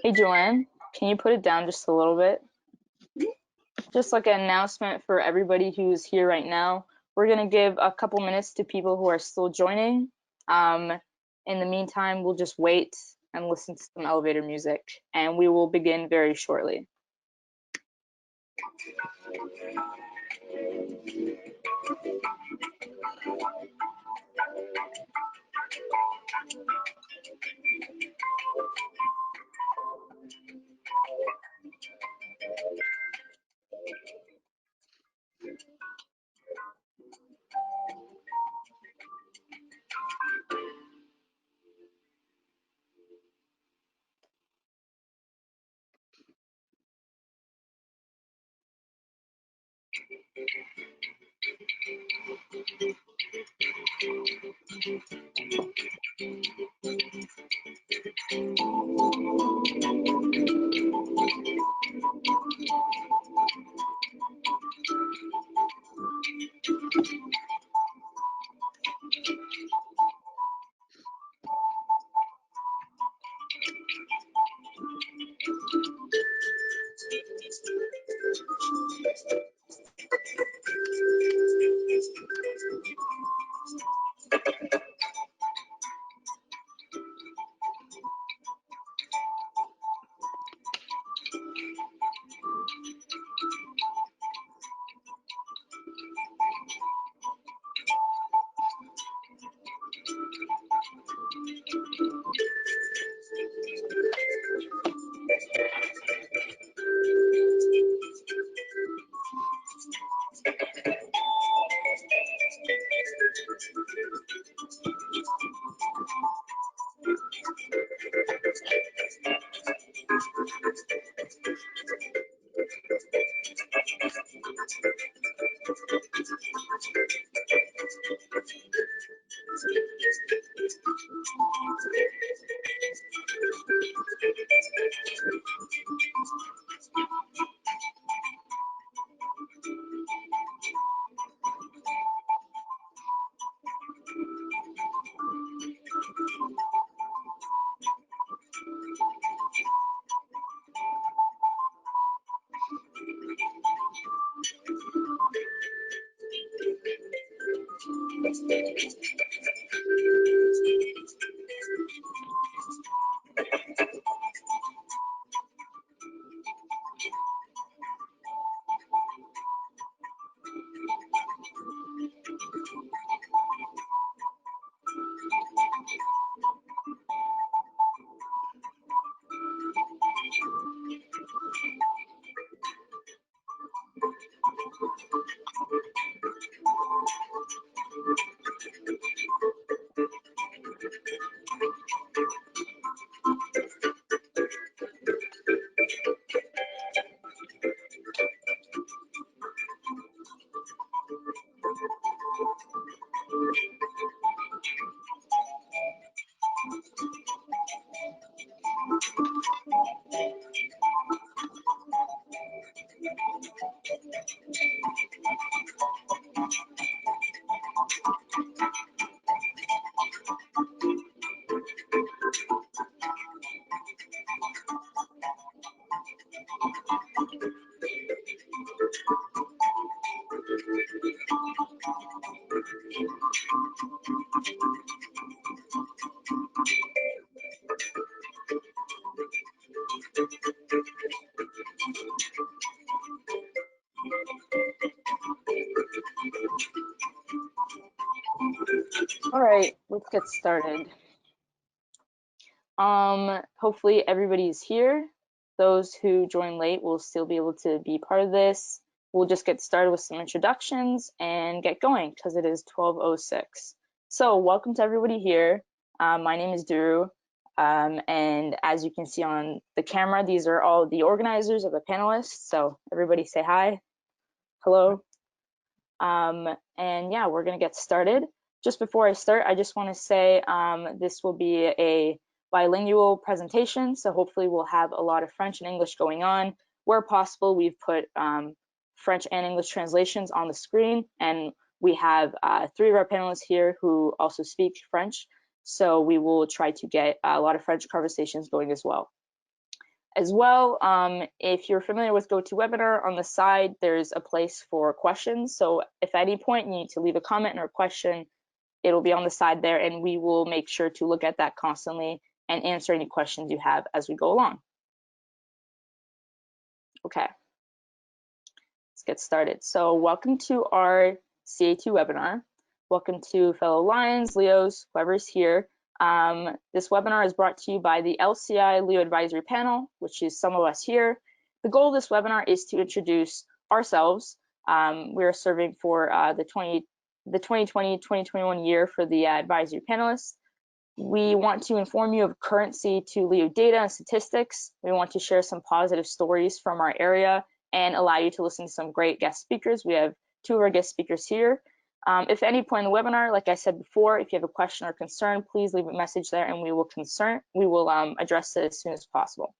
Hey, Joanne, can you put it down just a little bit? Just like an announcement for everybody who's here right now. We're going to give a couple minutes to people who are still joining. In the meantime, we'll just wait and listen to some elevator music, and we will begin very shortly. right, let's get started. Hopefully everybody's here. Those who join late will still be able to be part of this. We'll just get started with some introductions and get going because it is 12:06. So welcome to everybody here. My name is Duru, and as you can see on the camera, these are all the organizers of the panelists. So everybody say hi, hello. And yeah, we're gonna get started. Just before I start, I just want to say this will be a bilingual presentation, so hopefully we'll have a lot of French and English going on. Where possible, we've put French and English translations on the screen, and we have 3 of our panelists here who also speak French, so we will try to get a lot of French conversations going as well. If you're familiar with GoToWebinar, on the side there's a place for questions, so if at any point you need to leave a comment or a question, it'll be on the side there, and we will make sure to look at that constantly and answer any questions you have as we go along. Okay, let's get started. So welcome to our CA2 webinar. Welcome to fellow Lions, Leos, whoever's here. This webinar is brought to you by the LCI Leo Advisory Panel, which is some of us here. The goal of this webinar is to introduce ourselves. We are serving for the 2020-2021 year for the advisory panelists. We want to inform you of current CA2 Leo data and statistics. We want to share some positive stories from our area and allow you to listen to some great guest speakers. We have 2 of our guest speakers here. If at any point in the webinar, like I said before, if you have a question or concern, please leave a message there and we will address it as soon as possible.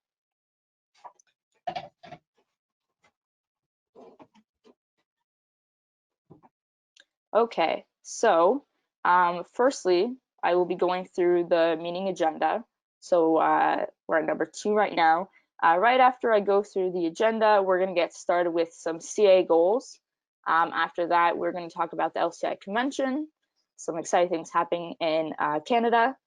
Okay, so firstly, I will be going through the meeting agenda. So we're at number 2 right now. Right after I go through the agenda, we're going to get started with some CA goals. After that, we're going to talk about the LCI convention, some exciting things happening in Canada.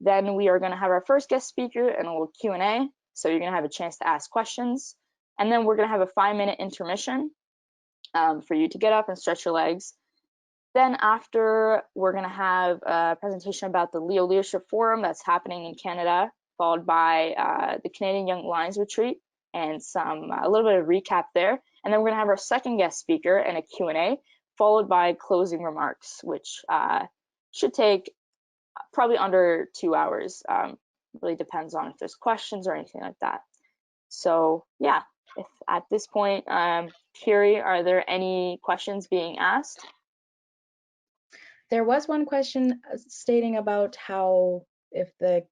Then we are going to have our first guest speaker and a little Q&A. So you're going to have a chance to ask questions. And then we're going to have a 5-minute intermission for you to get up and stretch your legs. Then after, we're going to have a presentation about the Leo Leadership Forum that's happening in Canada, followed by the Canadian Young Lions Retreat and a little bit of recap there. And then we're going to have our second guest speaker and a Q&A, followed by closing remarks, which should take probably under 2 hours. Really depends on if there's questions or anything like that. So yeah, if at this point, Kiri, are there any questions being asked? There was one question stating about how if the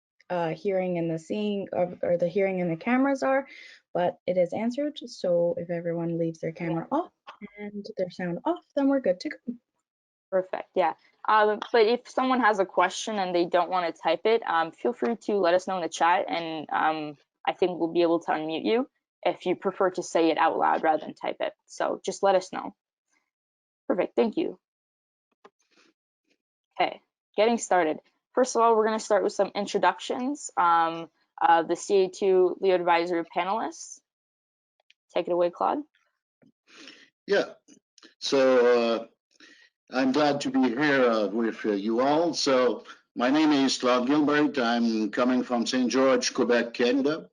hearing and the seeing or the hearing and the cameras are, but it is answered. So if everyone leaves their camera off and their sound off, then we're good to go. Perfect, yeah. But if someone has a question and they don't want to type it, feel free to let us know in the chat, and I think we'll be able to unmute you if you prefer to say it out loud rather than type it. So just let us know. Perfect, thank you. Okay, getting started. First of all, we're going to start with some introductions of the CA2 Leo Advisory panelists. Take it away, Claude. Yeah, so I'm glad to be here with you all. So my name is Claude Gilbert. I'm coming from St. George, Quebec, Canada,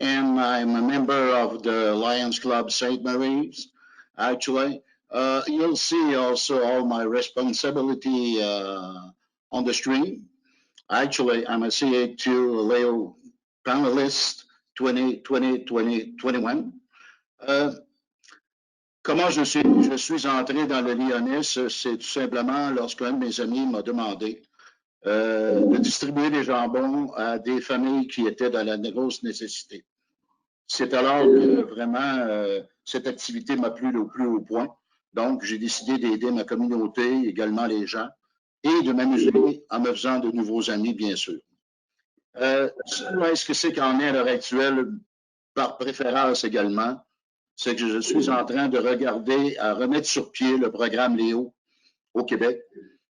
and I'm a member of the Lions Club St. Mary's, actually. You'll see also all my responsibility on the screen. Actually, I'm a CA2 Leo Panelist 2020-2021. Comment je suis entré dans le Lyonnaise, c'est tout simplement lorsqu'un de mes amis m'a demandé de distribuer des jambons à des familles qui étaient dans la grosse nécessité. C'est alors que vraiment cette activité m'a plu au plus haut point. Donc, j'ai décidé d'aider ma communauté, également les gens, et de m'amuser en me faisant de nouveaux amis, bien sûr. Où est-ce que c'est qu'en est à l'heure actuelle, par préférence également, c'est que je suis en train de regarder à remettre sur pied le programme Léo au Québec.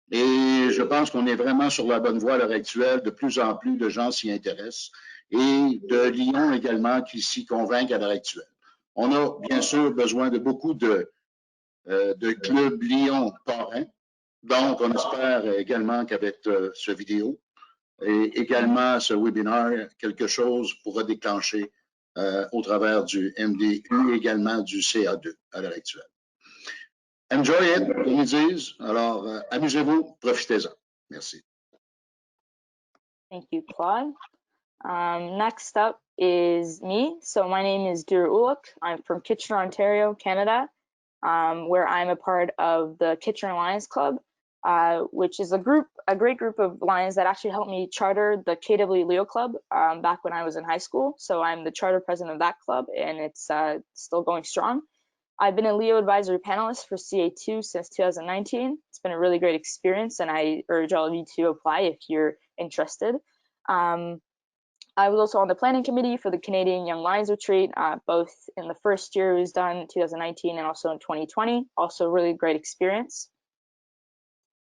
Et je pense qu'on est vraiment sur la bonne voie à l'heure actuelle. De plus en plus de gens s'y intéressent et de Lyon également qui s'y convainquent à l'heure actuelle. On a bien sûr besoin de beaucoup de clubs Lyon parrains Donc, on espère également qu'avec ce vidéo et également ce webinaire, quelque chose pourra déclencher au travers du MDU et également du CA2 à l'heure actuelle. Enjoy it, comme ils disent. Alors, amusez-vous, profitez-en. Merci. Thank you, Claude. Next up is me. So my name is Duru Uluk. I'm from Kitchener, Ontario, Canada, where I'm a part of the Kitchener Lions Club, which is a great group of Lions that actually helped me charter the KW Leo Club back when I was in high school. So I'm the charter president of that club, and it's still going strong. I've been a Leo advisory panelist for CA2 since 2019. It's been a really great experience, and I urge all of you to apply if you're interested. I was also on the planning committee for the Canadian Young Lions Retreat, both in the first year it was done in 2019 and also in 2020. Also a really great experience.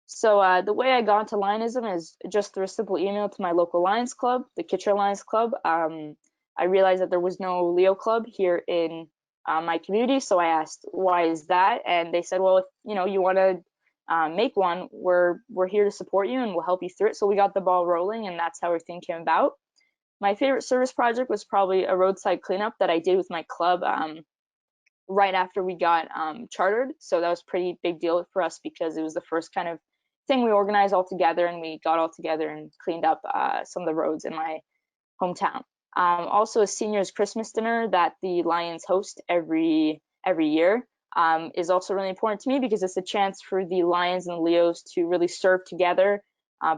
So the way I got into Lionism is just through a simple email to my local Lions Club, the Kitchener Lions Club. I realized that there was no Leo Club here in my community, so I asked, why is that? And they said, well, if you want to make one, we're here to support you and we'll help you through it. So we got the ball rolling, and that's how everything came about. My favorite service project was probably a roadside cleanup that I did with my club right after we got chartered. So that was a pretty big deal for us because it was the first kind of thing we organized all together, and we got all together and cleaned up some of the roads in my hometown. Also, a seniors Christmas dinner that the Lions host every year is also really important to me because it's a chance for the Lions and the Leos to really serve together,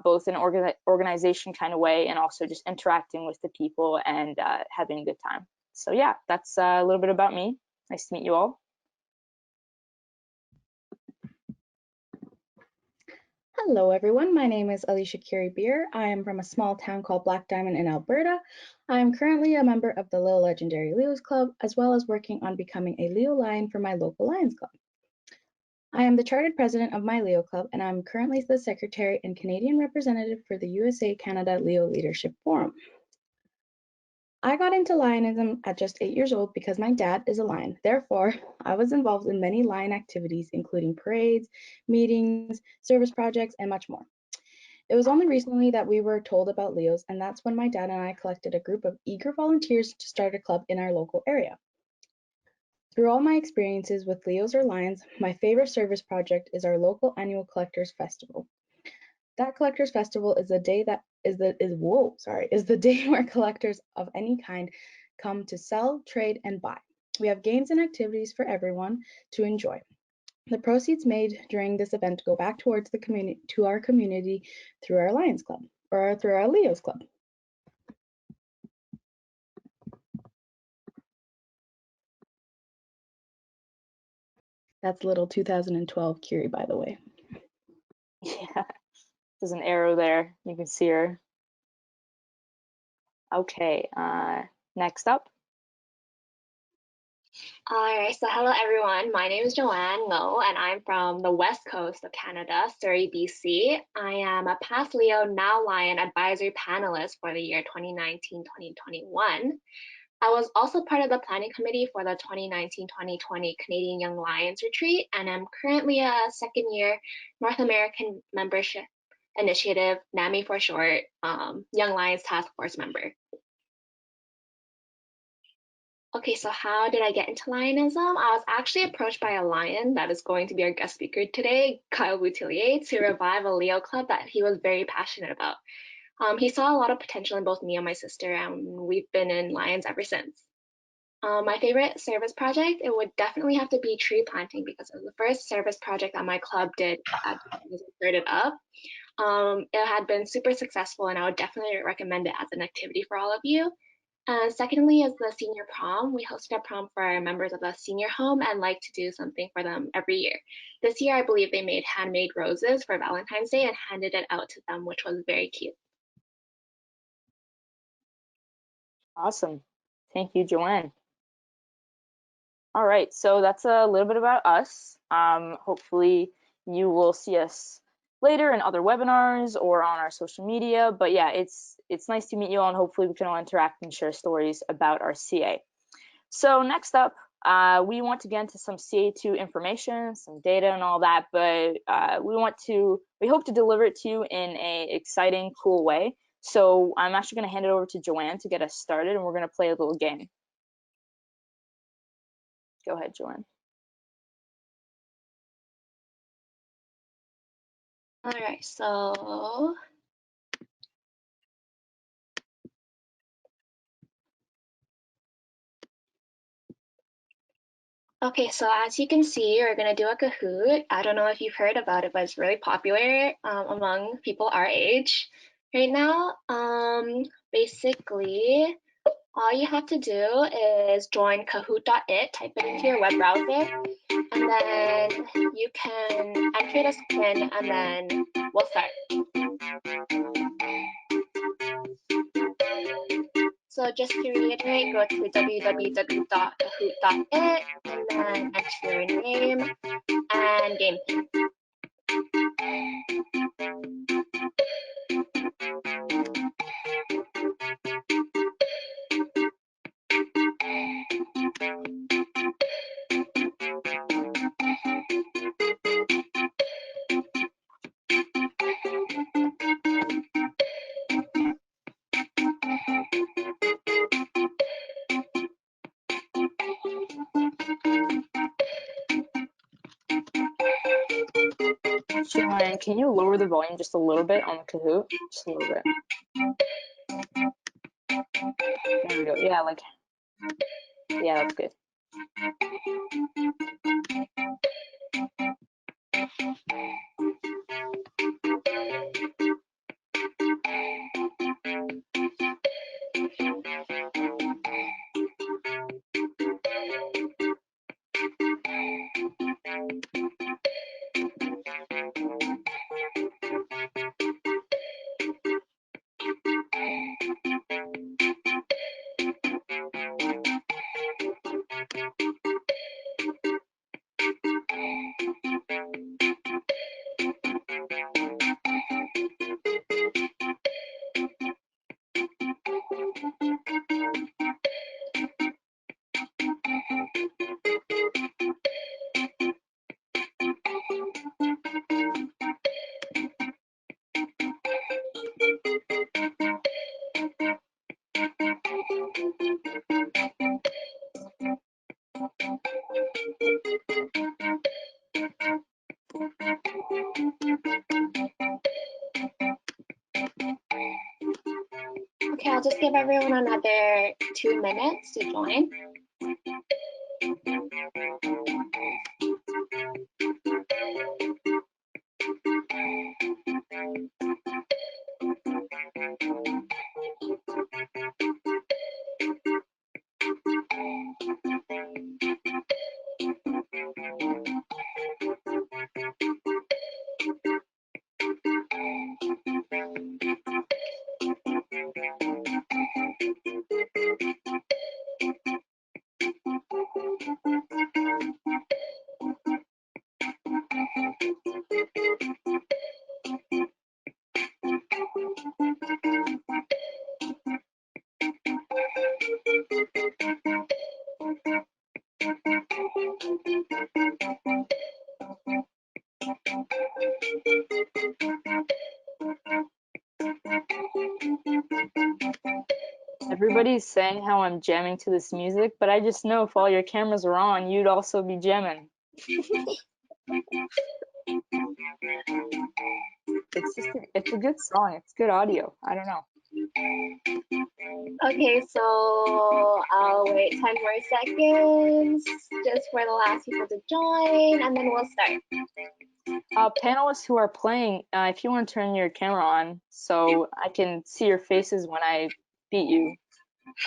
both in an organization kind of way and also just interacting with the people and having a good time. So yeah, that's a little bit about me. Nice to meet you all. Hello everyone, my name is Alicia Beer. I am from a small town called Black Diamond in Alberta. I am currently a member of the Little Legendary Leos Club, as well as working on becoming a Leo Lion for my local Lions Club. I am the chartered president of my Leo Club, and I'm currently the secretary and Canadian representative for the USA-Canada Leo Leadership Forum. I got into Lionism at just 8 years old because my dad is a Lion. Therefore, I was involved in many Lion activities, including parades, meetings, service projects, and much more. It was only recently that we were told about Leos, and that's when my dad and I collected a group of eager volunteers to start a club in our local area. Through all my experiences with Leos or Lions, my favorite service project is our local annual Collectors Festival. That Collectors Festival is the day where collectors of any kind come to sell, trade, and buy. We have games and activities for everyone to enjoy. The proceeds made during this event go back towards our community through our Lions Club or through our Leos Club. That's little 2012 Curie, by the way. Yeah, there's an arrow there. You can see her. Okay, next up. Alright, so hello everyone. My name is Joane Ngo, and I'm from the west coast of Canada, Surrey, BC. I am a past Leo, now Lion advisory panelist for the year 2019-2021. I was also part of the planning committee for the 2019-2020 Canadian Young Lions Retreat, and I'm currently a second-year North American Membership Initiative, NAMI for short, Young Lions Task Force member. Okay, so how did I get into Lionism? I was actually approached by a Lion that is going to be our guest speaker today, Kyle Boutelier, to revive a Leo club that he was very passionate about. He saw a lot of potential in both me and my sister, and we've been in Lions ever since. My favorite service project, it would definitely have to be tree planting because it was the first service project that my club did as it started up. It had been super successful, and I would definitely recommend it as an activity for all of you. Secondly is the senior prom. We hosted a prom for our members of the senior home and like to do something for them every year. This year, I believe they made handmade roses for Valentine's Day and handed it out to them, which was very cute. Awesome. Thank you, Joanne. All right, so that's a little bit about us. Hopefully you will see us later in other webinars or on our social media. But yeah, it's nice to meet you all, and hopefully we can all interact and share stories about our CA. So next up, We want to get into some CA2 information, some data and all that, but we hope to deliver it to you in a exciting, cool way. So I'm actually going to hand it over to Joane to get us started, and we're going to play a little game. Go ahead, Joane. All right, so okay, so as you can see, we're gonna do a Kahoot. I don't know if you've heard about it, but it's really popular among people our age right now. Basically, all you have to do is join kahoot.it, type it into your web browser, and then you can enter this pin, and then we'll start. So just to reiterate, go to www.kahoot.it and then enter your name and game pin. Joane, can you lower the volume just a little bit on the Kahoot? Just a little bit. There we go. Yeah, that's good. Okay, I'll just give everyone another 2 minutes to join. Everybody's saying how I'm jamming to this music, but I just know if all your cameras were on, you'd also be jamming. It's a good song. It's good audio. I don't know. Okay, so I'll wait 10 more seconds just for the last people to join, and then we'll start. Panelists who are playing, if you want to turn your camera on so I can see your faces when I beat you,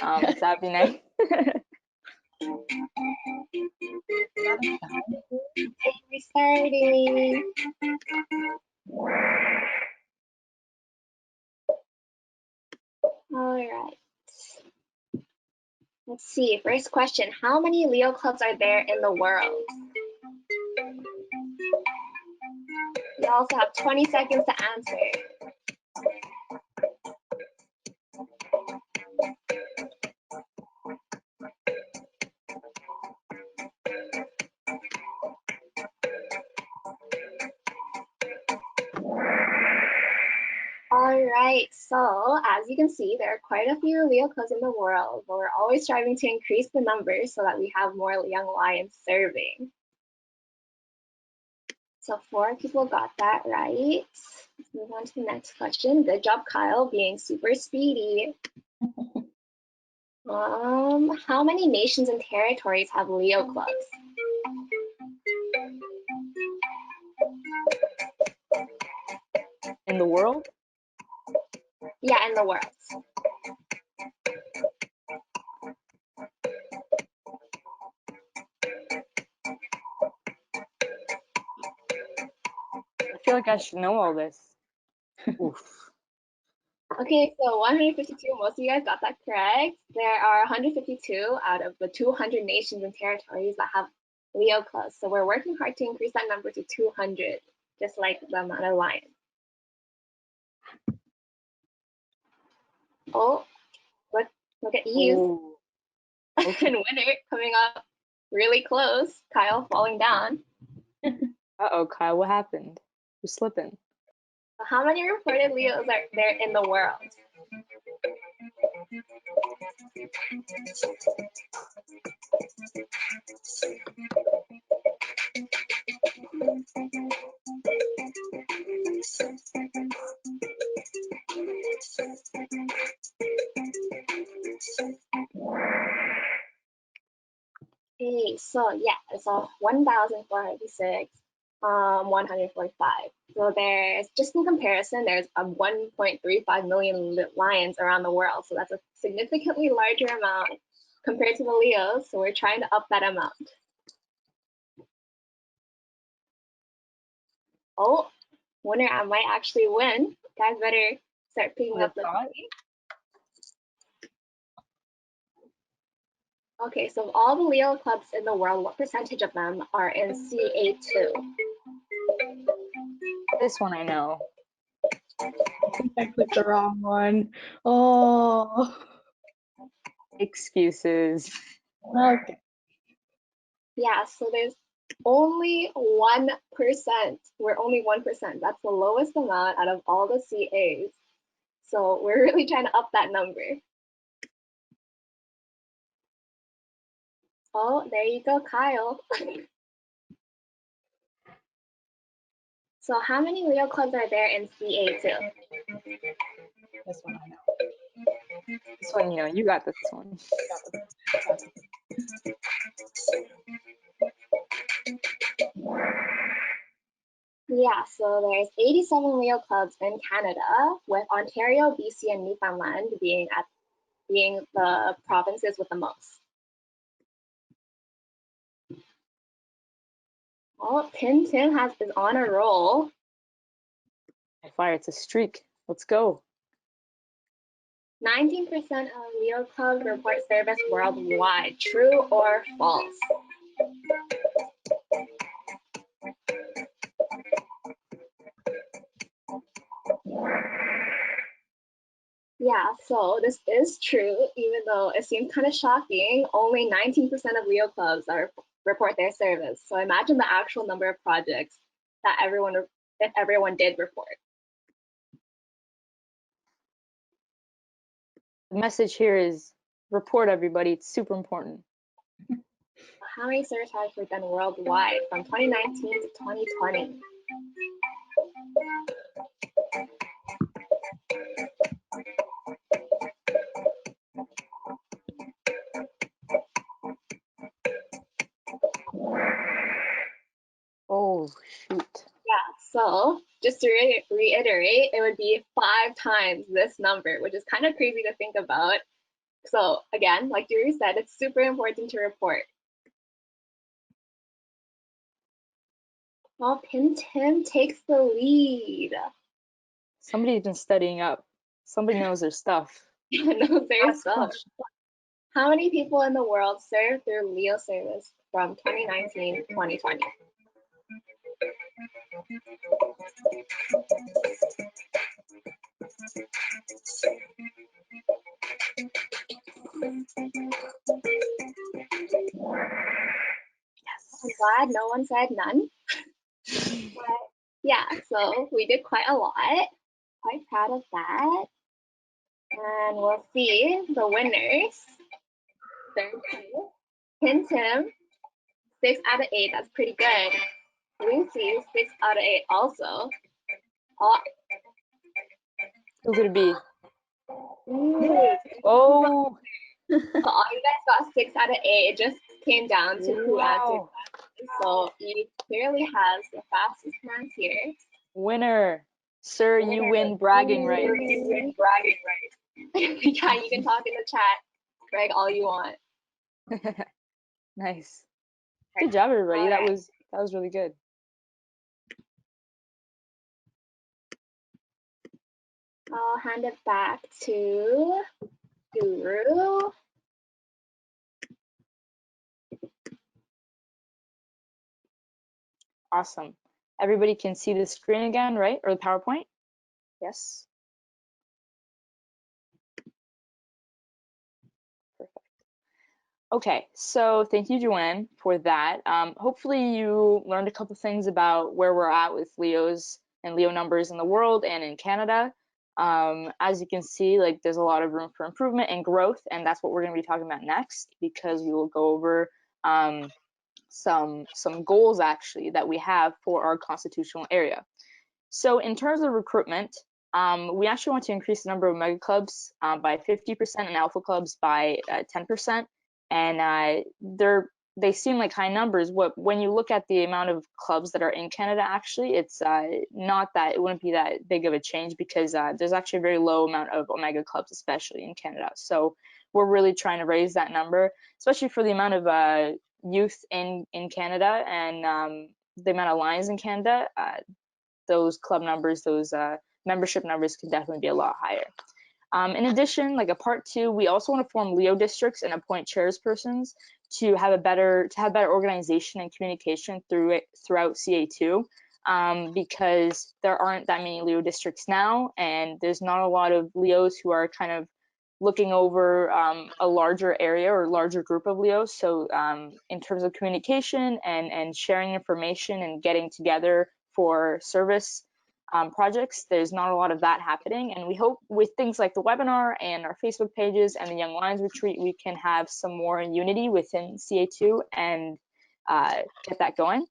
that'd be nice. Okay, restarting. All right. Let's see. First question. How many Leo clubs are there in the world? You also have 20 seconds to answer. right, so as you can see, there are quite a few Leo clubs in the world, but we're always striving to increase the numbers so that we have more young lions serving. So 4 people got that right. Let's move on to the next question. Good job, Kyle, being super speedy. How many nations and territories have Leo clubs? In the world? Yeah, in the world. I feel like I should know all this. Oof. Okay, so 152, most of you guys got that correct. There are 152 out of the 200 nations and territories that have Leo clubs. So we're working hard to increase that number to 200, just like the amount of lions. Oh, look at you. Ooh. Okay. And winner coming up really close. Kyle falling down. Uh-oh, Kyle, what happened? You're slipping. So how many reported Leos are there in the world? Okay, so yeah, it's 1,456, 145. So there's, just in comparison, there's 1.35 million lions around the world. So that's a significantly larger amount compared to the Leos. So we're trying to up that amount. Oh, winner, I might actually win. Guys better start picking up the money. Okay, so of all the Leo clubs in the world, what percentage of them are in CA2? This one I know. I think I clicked the wrong one. Oh. Excuses. Okay. Yeah, so there's only 1%. We're only 1%. That's the lowest amount out of all the CAs. So we're really trying to up that number. Oh, there you go, Kyle. So how many Leo clubs are there in CA2? This one I know. This one, you know, you got this one. Yeah, so there's 87 Leo clubs in Canada, with Ontario, BC, and Newfoundland being the provinces with the most. Oh, Tim is on a roll. Fire, it's a streak. Let's go. 19% of Leo clubs report service worldwide. True or false? Yeah, so this is true, even though it seems kind of shocking. Only 19% of Leo clubs report their service. So imagine the actual number of projects that if everyone did report. The message here is report, everybody. It's super important. How many service projects were done worldwide from 2019 to 2020? Oh, shoot. Yeah, so just to reiterate, it would be 5 times this number, which is kind of crazy to think about. So again, like Duru said, it's super important to report. Well, Tim takes the lead. Somebody's been studying up. Somebody knows their stuff. knows their Last stuff. question. How many people in the world served through Leo service from 2019 to 2020? Yes. I'm glad no one said none. But yeah, so we did quite a lot. quite proud of that. And we'll see the winners. Third place, Tim, 6 out of 8. That's pretty good. Lucy, 6 out of 8 also. Oh. Who could it be? Ooh. Oh, So all you guys got 6 out of 8. It just came down to who answered wow. that. So he clearly has the fastest hands here. Winner. Sir, you win bragging rights. You win bragging rights. Yeah, you can talk in the chat, brag all you want. Nice. Good job, everybody. All right. That was really good. I'll hand it back to Duru. Awesome. Everybody can see the screen again, right? Or the PowerPoint? Yes. Perfect. Okay, so thank you, Joanne, for that. Hopefully you learned a couple things about where we're at with Leos and Leo numbers in the world and in Canada. As you can see, like there's a lot of room for improvement and growth, and that's what we're going to be talking about next, because we will go over some goals actually that we have for our constitutional area. So in terms of recruitment, we actually want to increase the number of mega clubs by 50% and alpha clubs by 10%. And they seem like high numbers. When you look at the amount of clubs that are in Canada, actually, it's not that, it wouldn't be that big of a change, because there's actually a very low amount of omega clubs, especially in Canada. So we're really trying to raise that number, especially for the amount of youth in Canada, and the amount of lions in Canada. Those club numbers, those membership numbers could definitely be a lot higher. In addition, like a part 2, we also want to form Leo districts and appoint chairspersons to have better organization and communication throughout CA2, because there aren't that many Leo districts now, and there's not a lot of Leos who are kind of looking over a larger area or larger group of Leos. So in terms of communication and sharing information and getting together for service projects, there's not a lot of that happening. And we hope with things like the webinar and our Facebook pages and the Young Lions Retreat, we can have some more unity within CA2 and get that going.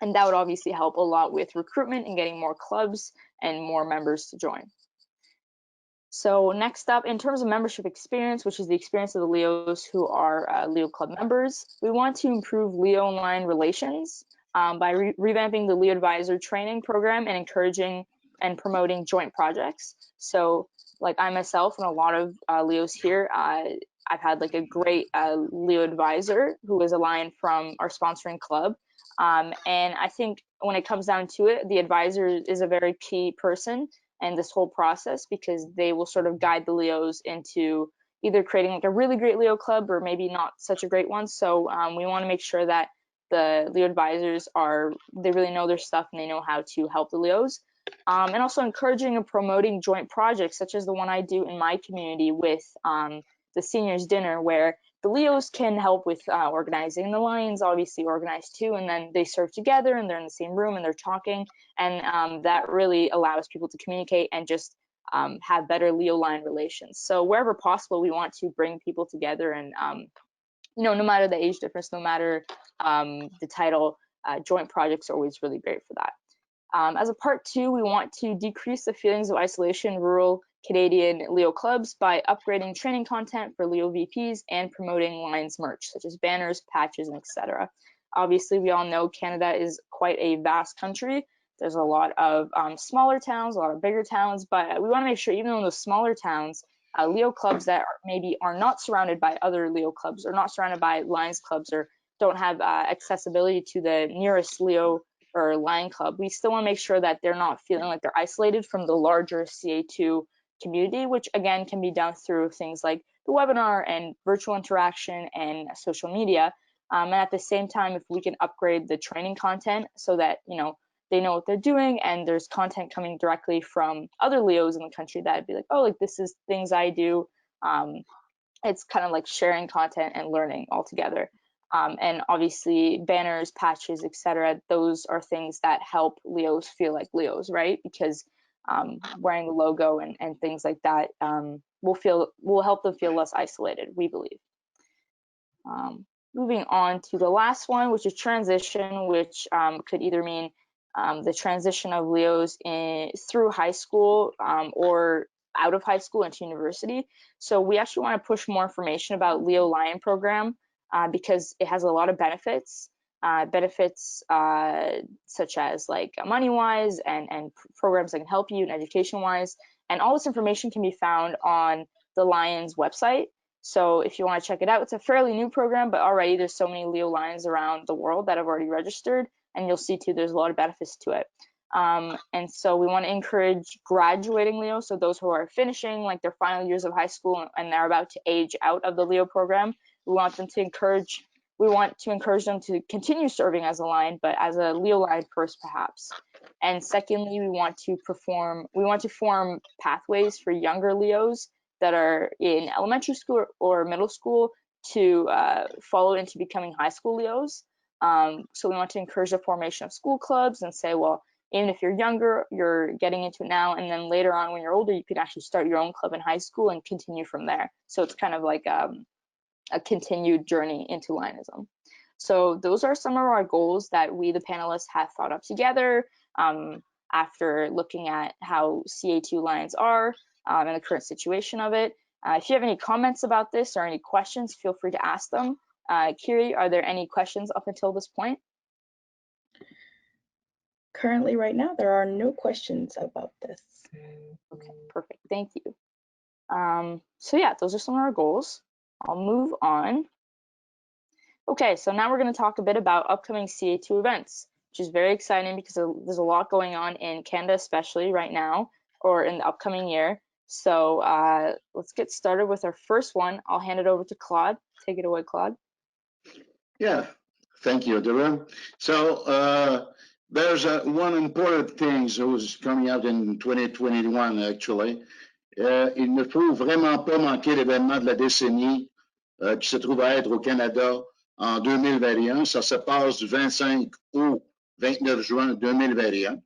And that would obviously help a lot with recruitment and getting more clubs and more members to join. So next up, in terms of membership experience, which is the experience of the Leos who are Leo Club members, we want to improve Leo online relations by revamping the Leo Advisor training program and encouraging and promoting joint projects. So like I myself and a lot of Leos here, I've had like a great Leo Advisor who is a lion from our sponsoring club. And I think when it comes down to it, the advisor is a very key person in this whole process, because they will sort of guide the Leos into either creating like a really great Leo club or maybe not such a great one. So we want to make sure that the Leo advisors they really know their stuff and they know how to help the Leos. And also encouraging and promoting joint projects, such as the one I do in my community with the seniors dinner, where the Leos can help with organizing. The Lions obviously organize too, and then they serve together and they're in the same room and they're talking, and that really allows people to communicate and just have better Leo Lion relations. So wherever possible, we want to bring people together, and no matter the age difference, no matter the title, joint projects are always really great for that. As a part 2, we want to decrease the feelings of isolation in rural Canadian Leo clubs by upgrading training content for Leo VPs and promoting Lions merch, such as banners, patches, and etc. Obviously, we all know Canada is quite a vast country. There's a lot of smaller towns, a lot of bigger towns, but we want to make sure, even in those smaller towns, Leo clubs that maybe are not surrounded by other Leo clubs, or not surrounded by Lions clubs, or don't have accessibility to the nearest Leo or Lion club, we still want to make sure that they're not feeling like they're isolated from the larger CA2 community, which again can be done through things like the webinar and virtual interaction and social media. And at the same time, if we can upgrade the training content so that they know what they're doing, and there's content coming directly from other Leos in the country that'd be like, oh, like this is things I do. It's kind of like sharing content and learning all together. And obviously banners, patches, etc. Those are things that help Leos feel like Leos, right? Because wearing the logo and things like that will help them feel less isolated, we believe. Moving on to the last one, which is transition, which could either mean the transition of Leos through high school or out of high school into university. So we actually want to push more information about Leo Lion program because it has a lot of benefits. Such as like money-wise and programs that can help you and education-wise. And all this information can be found on the Lions website. So if you want to check it out, it's a fairly new program, but already there's so many Leo Lions around the world that have already registered, and you'll see too there's a lot of benefits to it. And so we want to encourage graduating Leos, so those who are finishing like their final years of high school and they're about to age out of the Leo program. We want to encourage them to continue serving as a Lion, but as a Leo Lion first, perhaps. And secondly, we want to form pathways for younger Leos that are in elementary school or middle school to follow into becoming high school Leos. So we want to encourage the formation of school clubs and say, well, even if you're younger, you're getting into it now, and then later on when you're older, you can actually start your own club in high school and continue from there. So it's kind of like a continued journey into Lionism. So those are some of our goals that we, the panelists, have thought up together after looking at how CA2 Lions are and the current situation of it. If you have any comments about this or any questions, feel free to ask them. Kiri, are there any questions up until this point? Currently, right now, there are no questions about this. Okay, perfect. Thank you. So yeah, those are some of our goals. I'll move on. Okay, so now we're going to talk a bit about upcoming CA2 events, which is very exciting because there's a lot going on in Canada, especially right now, or in the upcoming year. So let's get started with our first one. I'll hand it over to Claude. Take it away, Claude. Yeah, thank you, Duru. So there's one important thing that was coming out in 2021, actually. Il ne faut vraiment pas manquer l'événement de la décennie qui se trouve à être au Canada en 2021. Ça se passe du 25 au 29 juin 2021.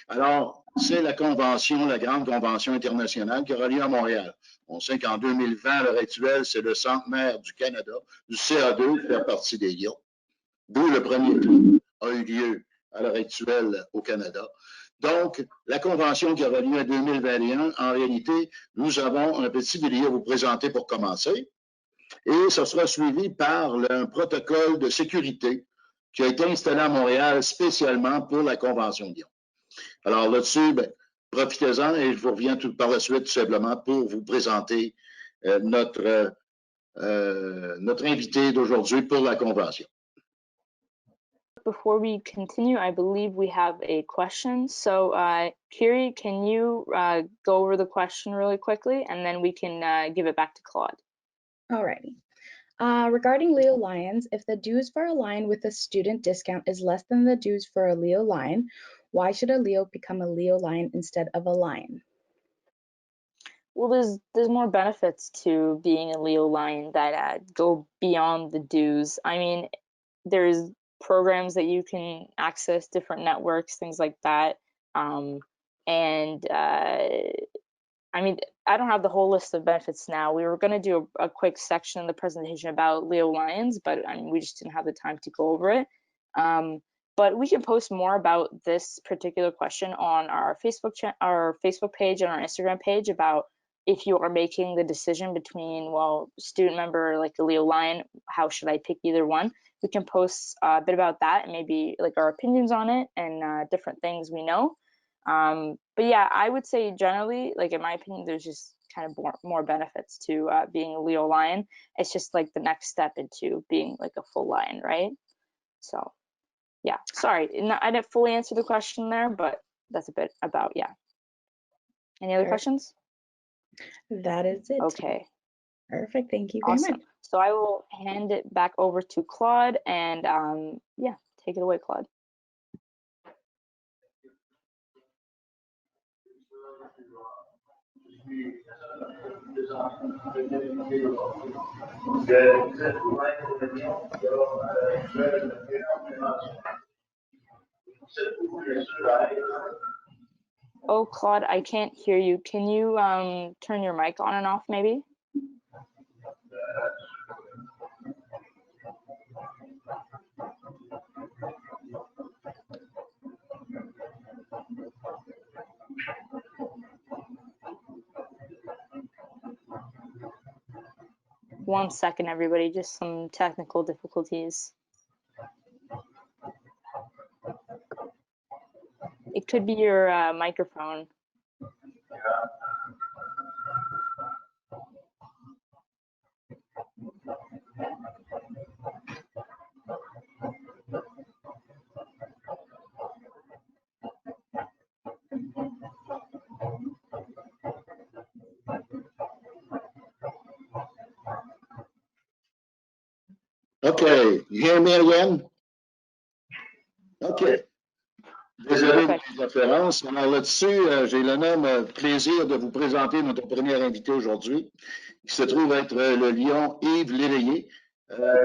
Alors, c'est la convention, la grande convention internationale qui aura lieu à Montréal. On sait qu'en 2020, à l'heure actuelle, c'est le centenaire du Canada, du CA2 qui fait partie des lions, d'où le premier club a eu lieu à l'heure actuelle au Canada. Donc, la convention qui aura lieu en 2021, en réalité, nous avons un petit vidéo à vous présenter pour commencer. Et ça sera suivi par un protocole de sécurité qui a été installé à Montréal spécialement pour la convention de Lyon. Alors là-dessus, profitez-en et je vous reviens tout par la suite tout simplement pour vous présenter notre invité d'aujourd'hui pour la convention. Before we continue, I believe we have a question. So, Kiri, can you go over the question really quickly, and then we can give it back to Claude. Alrighty. Regarding Leo Lions, if the dues for a Lion with a student discount is less than the dues for a Leo Lion, why should a Leo become a Leo Lion instead of a Lion? Well, there's more benefits to being a Leo Lion that go beyond the dues. I mean, there's programs that you can access, different networks, things like that. I mean, I don't have the whole list of benefits now. We were going to do a quick section in the presentation about Leo Lions, but I mean, we just didn't have the time to go over it. But we can post more about this particular question on our Facebook page and our Instagram page about if you are making the decision between, well, student member like a Leo Lion, how should I pick either one? We can post a bit about that and maybe like our opinions on it and different things we know. But yeah, I would say generally, like in my opinion, there's just kind of more benefits to being a Leo Lion. It's just like the next step into being like a full Lion, right? So yeah, sorry, I didn't fully answer the question there, but that's a bit about, yeah. Any other questions? That is it. Okay. Perfect, thank you very much. So I will hand it back over to Claude and yeah, take it away, Claude. Oh, Claude, I can't hear you. Can you turn your mic on and off, maybe? One second, everybody, just some technical difficulties. It could be your microphone. Okay, you hear me again? Okay. Désolé Perfect. des références. Alors là-dessus, j'ai l'énorme plaisir de vous présenter notre premier invité aujourd'hui, qui se trouve être le lion Yves Léveillé,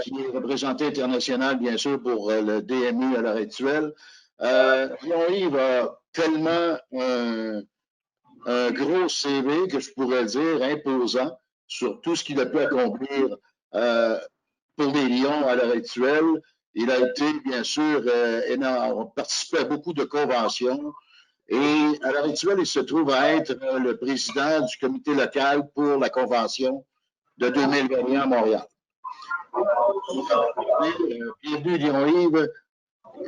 qui est représentant international, bien sûr, pour le DMU à l'heure actuelle. Lion Yves a tellement un gros CV que je pourrais dire imposant sur tout ce qu'il a pu accomplir pour les Lions à l'heure actuelle. Il a été, bien sûr, énorme, participé à beaucoup de conventions. Et à l'heure actuelle, il se trouve à être le président du comité local pour la convention de 2021 à Montréal. Bienvenue, Lion-Yves.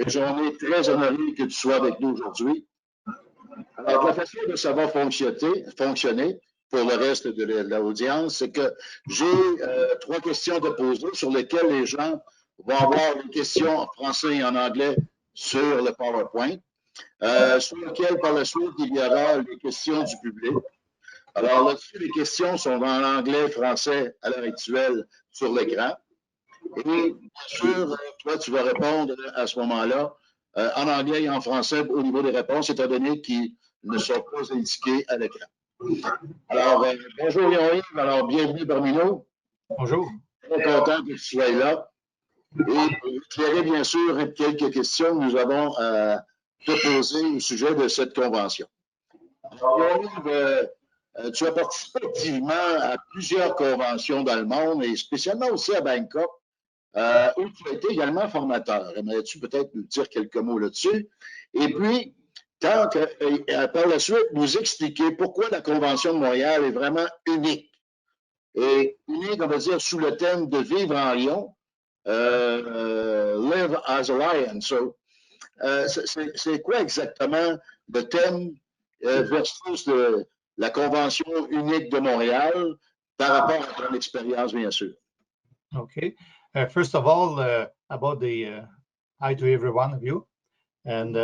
Joane, très honoré que tu sois avec nous aujourd'hui. Alors, la façon dont ça va fonctionner pour le reste de l'audience, c'est que j'ai 3 questions de poser sur lesquelles les gens vont avoir des questions en français et en anglais sur le PowerPoint, sur lesquelles, par la suite, il y aura les questions du public. Alors là-dessus, les questions sont en anglais, français à l'heure actuelle sur l'écran. Et bien sûr, toi, tu vas répondre à ce moment-là en anglais et en français au niveau des réponses, étant donné qu'ils ne sont pas indiqués à l'écran. Alors, bonjour Léon-Yves, alors bienvenue parmi nous. Bonjour. Très content que tu sois là. Et pour éclairer, bien sûr, quelques questions que nous avons à te poser au sujet de cette convention. Alors, Léon-Yves, tu as participé activement à plusieurs conventions dans le monde et spécialement aussi à Bangkok, où tu as été également formateur. Aimerais-tu peut-être nous dire quelques mots là-dessus? Et puis, par la suite, nous expliquer pourquoi la Convention de Montréal est vraiment unique. Et unique, on va dire, sous le thème de vivre en lion, live as a lion. So, c'est quoi exactement le thème versus la Convention unique de Montréal par rapport à ton expérience, bien sûr? Okay. First of all, about the hi to every one of you. And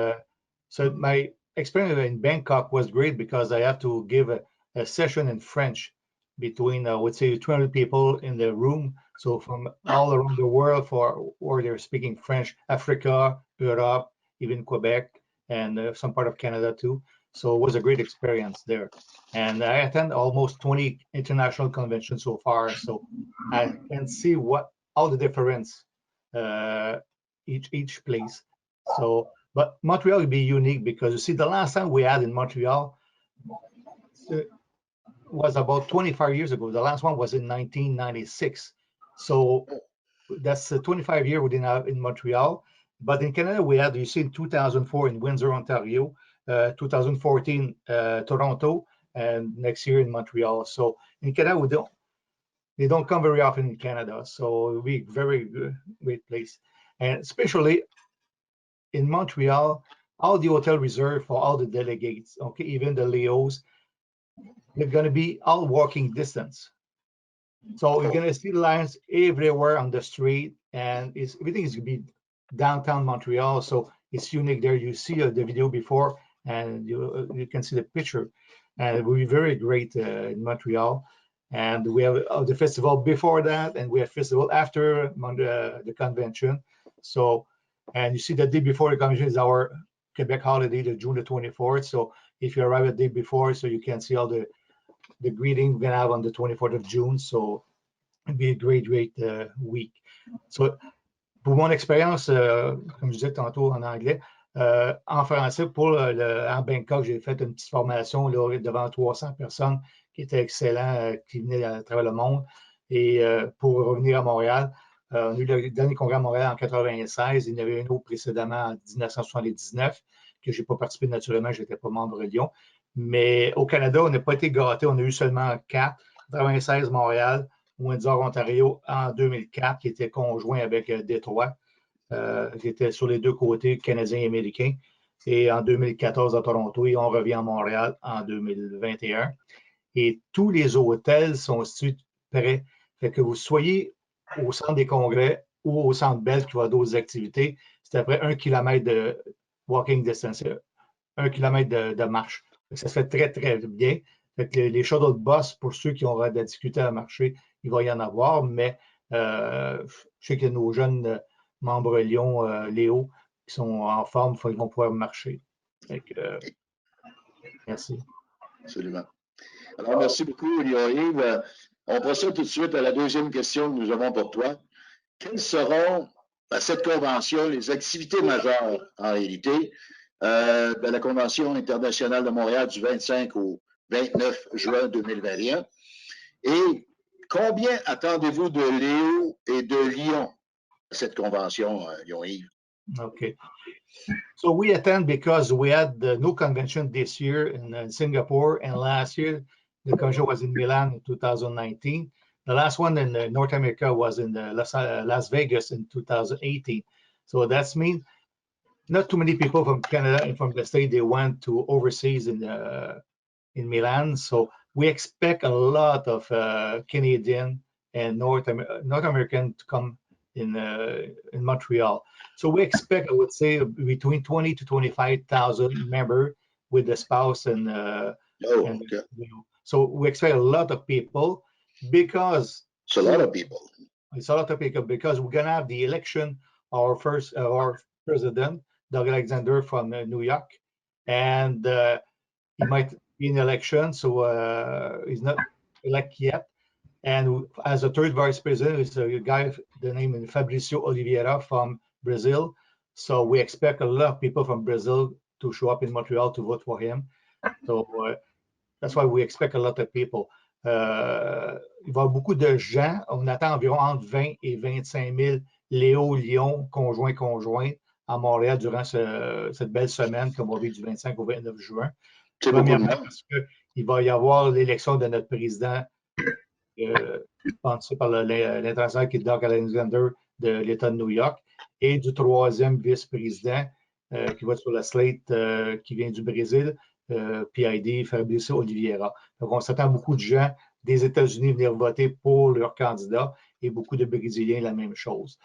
so my experience in Bangkok was great because I have to give a session in French between, I would say, 200 people in the room. So from all around the world where they're speaking French, Africa, Europe, even Quebec, and some part of Canada too. So it was a great experience there. And I attend almost 20 international conventions so far. So I can see all the difference each place. So, but Montreal would be unique because you see the last time we had in Montreal was about 25 years ago. The last one was in 1996. So that's 25 years we didn't have in Montreal. But in Canada, we had, you see, in 2004 in Windsor, Ontario, 2014 Toronto, and next year in Montreal. So in Canada, they don't come very often in Canada. So it'll be a very great place. And especially in Montreal, all the hotel reserved for all the delegates, okay, even the Leos, they're going to be all walking distance. So you're going to see lines everywhere on the street, and everything is going to be downtown Montreal. So it's unique there. You see the video before, and you can see the picture. And it will be very great in Montreal. And we have the festival before that, and we have festival after the convention. So, and you see the day before the convention is our Quebec holiday, the June the 24th. So if you arrive a day before, so you can see all the greeting we're gonna have on the 24th of June. So it'll be a great week. So pour mon expérience, comme je disais tantôt en anglais, En français, en Bangkok, j'ai fait une petite formation là, devant 300 personnes qui étaient excellents, qui venaient à travers le monde. Et pour revenir à Montréal, on a eu le dernier congrès à Montréal en 1996. Il y en avait un autre précédemment en 1979, que je n'ai pas participé naturellement, je n'étais pas membre de Lyon. Mais au Canada, on n'a pas été gâtés, on a eu seulement 4. 96 Montréal, Windsor, Ontario en 2004, qui était conjoint avec Détroit, qui était sur les deux côtés, canadiens et américains. Et en 2014 à Toronto, et on revient à Montréal en 2021. Et tous les hôtels sont situés près. Fait que vous soyez au centre des congrès ou au centre Bell qui va à d'autres activités, c'est à peu près 1 kilomètre de walking distance, 1 kilomètre de marche. Ça se fait très, très bien. Fait que les shuttle bus, pour ceux qui auront de la difficulté à marcher, il va y en avoir, mais je sais que nos jeunes membres Lyon, Léo, qui sont en forme, ils vont pouvoir marcher. Fait que, merci. Absolument. Alors, merci beaucoup, Yves. On procède tout de suite à la deuxième question que nous avons pour toi. Quelles seront, à cette convention, les activités majeures, en réalité, de la Convention internationale de Montréal du 25 au 29 juin 2021? Et combien attendez-vous de Léo et de Lyon à cette convention, Yves? Okay. So we attend because we had no convention this year in Singapore, and last year the convention was in Milan in 2019. The last one in North America was in Las Vegas in 2018. So that's mean not too many people from Canada and from the state, they went to overseas in Milan. So we expect a lot of Canadian and North American to come in Montreal. So we expect, I would say, between 20 to 25,000 members with the spouse and, okay. So we expect a lot of people because it's a lot of people. It's a lot of people because we're gonna have the election our president, Doug Alexander from New York, and he might be in election, so he's not elected yet. And as a third vice president, is a guy, the name is Fabricio Oliveira from Brazil. So we expect a lot of people from Brazil to show up in Montreal to vote for him. So that's why we expect a lot of people. Il va y avoir beaucoup de gens. On attend environ entre 20 et 25 000 Léo, Lyon, conjoints à Montréal durant cette belle semaine qu'on va vivre du 25 au 29 juin. Premièrement, parce qu'il va y avoir l'élection de notre président sponsorisé par l'international qui est Doug Alexander de l'État de New York et du troisième vice-président qui va être sur la slate qui vient du Brésil, PID, Fabricio Oliveira. Donc, on s'attend beaucoup de gens des États-Unis venir voter pour leur candidat et beaucoup de Brésiliens la même chose.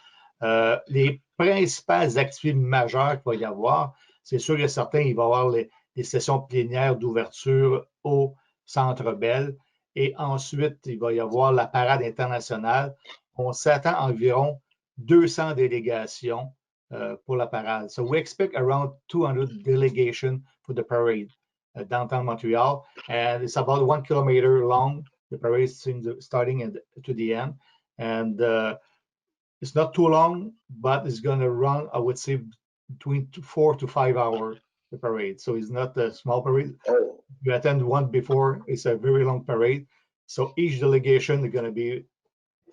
Les principales activités majeures qu'il va y avoir, c'est sûr et certain, il va y avoir les sessions plénières d'ouverture au Centre Bell et ensuite, il va y avoir la parade internationale. On s'attend environ 200 délégations pour la parade. So we expect around 200 delegations for the parade. Downtown Montreal, and it's about 1 kilometer long. The parade starting to the end, and it's not too long, but it's going to run, I would say, between 4 to 5 hours. The parade, so it's not a small parade. Oh. You attend one before; it's a very long parade. So each delegation is going to be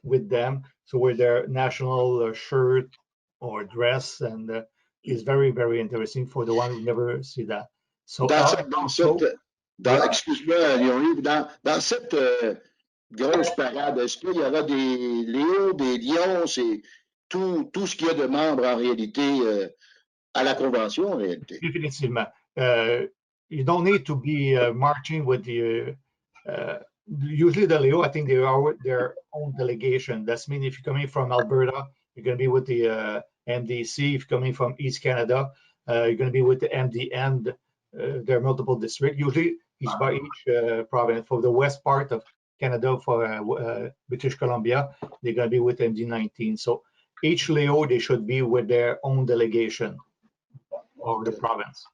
with them, so with their national shirt or dress, and it's very, very interesting for the one who never see that. So, excuse-moi, Léon-Yves, dans cette grosse parade, est-ce qu'il y aura des Léo, des Lions, c'est tout ce qu'il y a de membres en réalité à la convention en réalité? Définitivement. You don't need to be marching with the usually the Leo, I think they are their own delegation. That's mean if you're coming from Alberta, you're going to be with the MDC. If you're coming from East Canada, you're going to be with the MDN. There are multiple districts, usually each by each province. For the west part of Canada, for British Columbia, they're going to be with MD19. So each Leo, they should be with their own delegation of the province.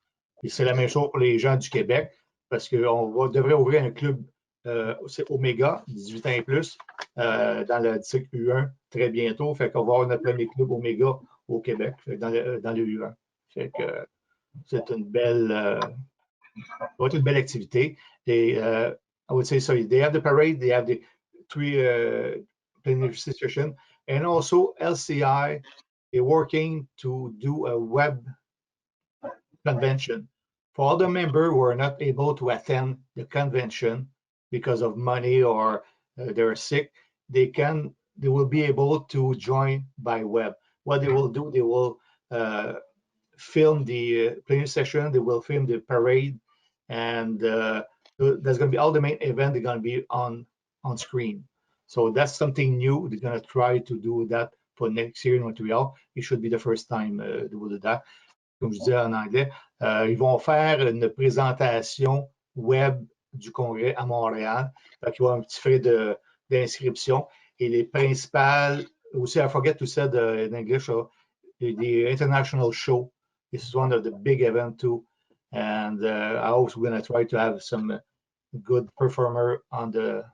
Et c'est la même chose pour les gens du Québec, parce qu'on devrait ouvrir un club, c'est Omega, 18 ans et plus, dans le district U1 très bientôt. Fait qu'on va avoir notre premier club Omega au Québec, dans le U1. Fait que c'est une belle, va être une belle activité. They, I would say, so they have the parade, they have the 3 plenary session, and also LCI is working to do a web convention. For other members who are not able to attend the convention because of money or they're sick, they will be able to join by web. What they will do, they will film the plenary session, they will film the parade, and there's going to be all the main event, they're going to be on screen. So that's something new. They're going to try to do that for next year in Montreal. It should be the first time they will do that. Comme je disais en anglais, ils vont faire une présentation web du congrès à Montréal. Donc, il y aura un petit frais d'inscription. Et les principales, aussi, I forget to say in English, the international show. This is one of the big events too. And I also going to try to have some good performer on the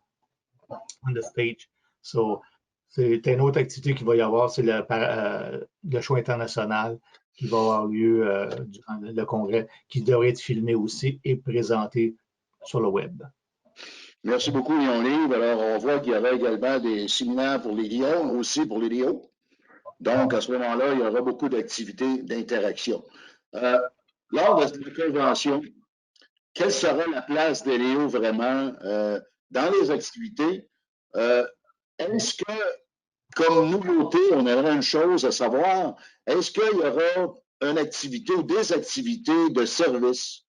stage. So, c'est une autre activité qu'il va y avoir, c'est le show international qui va avoir lieu durant le congrès, qui devrait être filmé aussi et présenté sur le web. Merci beaucoup, Léon Livre. Alors, on voit qu'il y aura également des séminaires pour les lions, aussi pour les lions. Donc, à ce moment-là, il y aura beaucoup d'activités d'interaction. Lors de cette convention, quelle sera la place des Léos vraiment dans les activités? Est-ce que, comme nouveauté, on aimerait une chose à savoir, est-ce qu'il y aura une activité ou des activités de service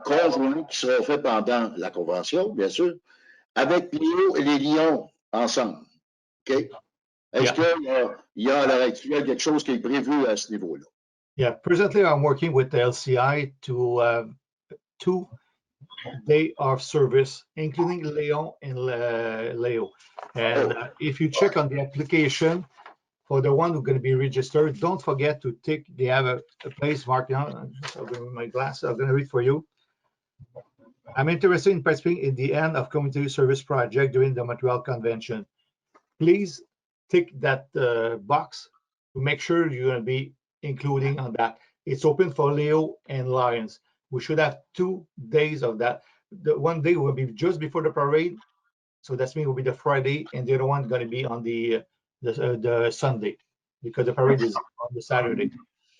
conjoints qui seront faites pendant la convention, bien sûr, avec Léo et les lions ensemble? OK? Est-ce qu'il y a à l'heure actuelle quelque chose qui est prévu à ce niveau-là? Yeah, presently I'm working with the LCI to 2 days of service, including Leon and Leo. And if you check on the application for the one who's going to be registered, don't forget to take, they have a place marked down. I'll bring my glasses, I'm going to read for you. I'm interested in participating in the end of community service project during the Montreal Convention. Please tick that box to make sure you're going to be including on that. It's open for Leo and Lions. We should have 2 days of that. The one day will be just before the parade, so that's mean will be the Friday, and the other one going to be on the Sunday because the parade is on the Saturday.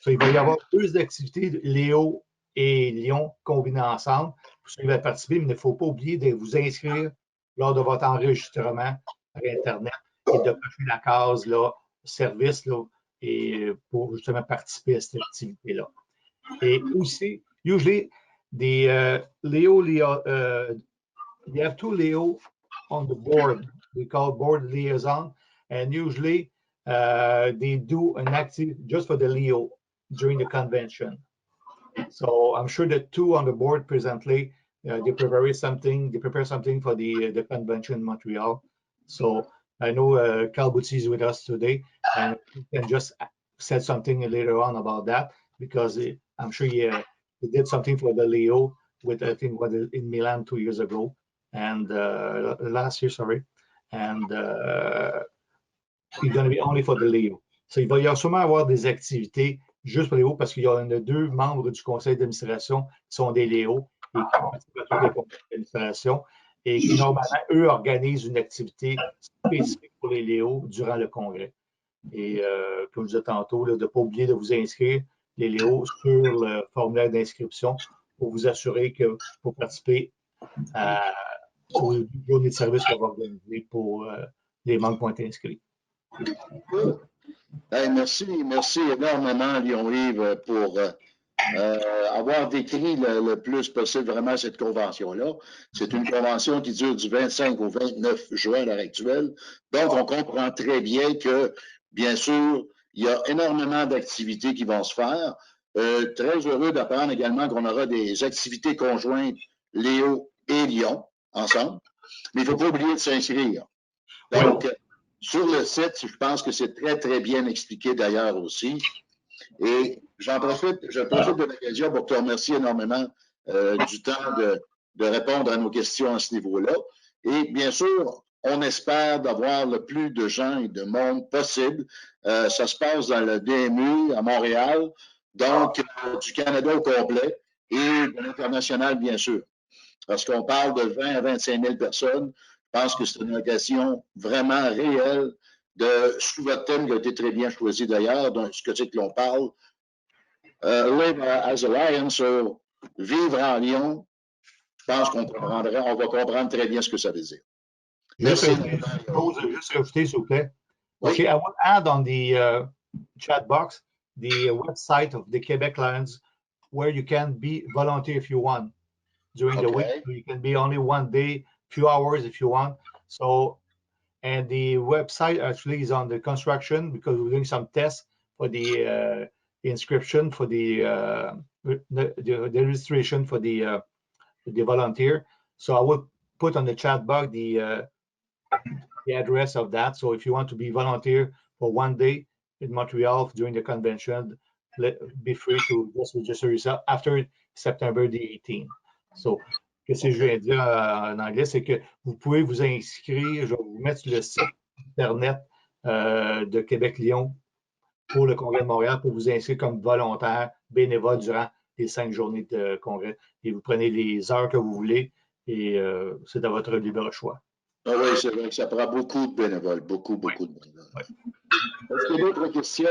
So il va y avoir 2 activités Léo et Lyon combinés ensemble. Vous allez participer, mais il ne faut pas oublier de vous inscrire lors de votre enregistrement par Internet et de cocher la case là, service là, et pour justement participer à cette activité-là. Et aussi, usually, the Leo, they have 2 Leo on the board. We call board liaison, and usually they do an active just for the Leo during the convention. So I'm sure the 2 on the board presently, they prepare something for the convention in Montreal. So I know Cal Boutsy is with us today, and he can just say something later on about that, because I'm sure he did something for the Leo with, I think, in Milan 2 years ago, and last year, sorry, and it's going to be only for the Leo. So il va y sûrement avoir des activités juste pour les Léo, parce qu'il y en a 2 membres du conseil d'administration qui sont des Léo et qui participent à toutes les conseils d'administration et qui, normalement, eux, organisent une activité spécifique pour les Léo durant le congrès. Et comme je disais tantôt, là, de ne pas oublier de vous inscrire, les Léo, sur le formulaire d'inscription pour vous assurer que vous participez aux journées de service qu'on va organiser pour les membres qui ont été inscrits. Hey, merci énormément, Léon-Yves, pour avoir décrit le plus possible vraiment cette convention-là. C'est une convention qui dure du 25 au 29 juin à l'heure actuelle. Donc, on comprend très bien que, bien sûr, il y a énormément d'activités qui vont se faire. Très heureux d'apprendre également qu'on aura des activités conjointes Léo et Lyon ensemble. Mais il ne faut pas oublier de s'inscrire. Donc, sur le site, je pense que c'est très, très bien expliqué d'ailleurs aussi. Et je profite de l'occasion pour te remercier énormément du temps de répondre à nos questions à ce niveau-là. Et bien sûr, on espère d'avoir le plus de gens et de monde possible. Ça se passe dans le DMU à Montréal. donc du Canada au complet et de l'international, bien sûr. Parce qu'on parle de 20 à 25 000 personnes. Je pense que c'est une occasion vraiment réelle sous votre thème qui a été très bien choisi d'ailleurs, ce que c'est que l'on parle. Live as a Lion, so, vivre en lion, je pense qu'on va comprendre très bien ce que ça veut dire. Just Merci. rajouter, s'il vous plaît. Oui. Okay, I will add on the chat box the website of the Quebec Lions where you can be volunteer if you want during the week. So you can be only one day, few hours if you want. So, and the website actually is on the construction because we're doing some tests for the inscription for the registration for the volunteer. So I will put on the chat box the address of that. So if you want to be volunteer for one day in Montreal during the convention, be free to just register yourself after September the 18th. So, qu'est-ce que je viens de dire en anglais, c'est que vous pouvez vous inscrire, je vais vous mettre sur le site internet de Québec-Lyon pour le Congrès de Montréal pour vous inscrire comme volontaire bénévole durant les 5 journées de congrès. Et vous prenez les heures que vous voulez et c'est à votre libre choix. Ah oui, c'est vrai que ça prend beaucoup de bénévoles, beaucoup de bénévoles. Oui. Est-ce qu'il y a d'autres questions,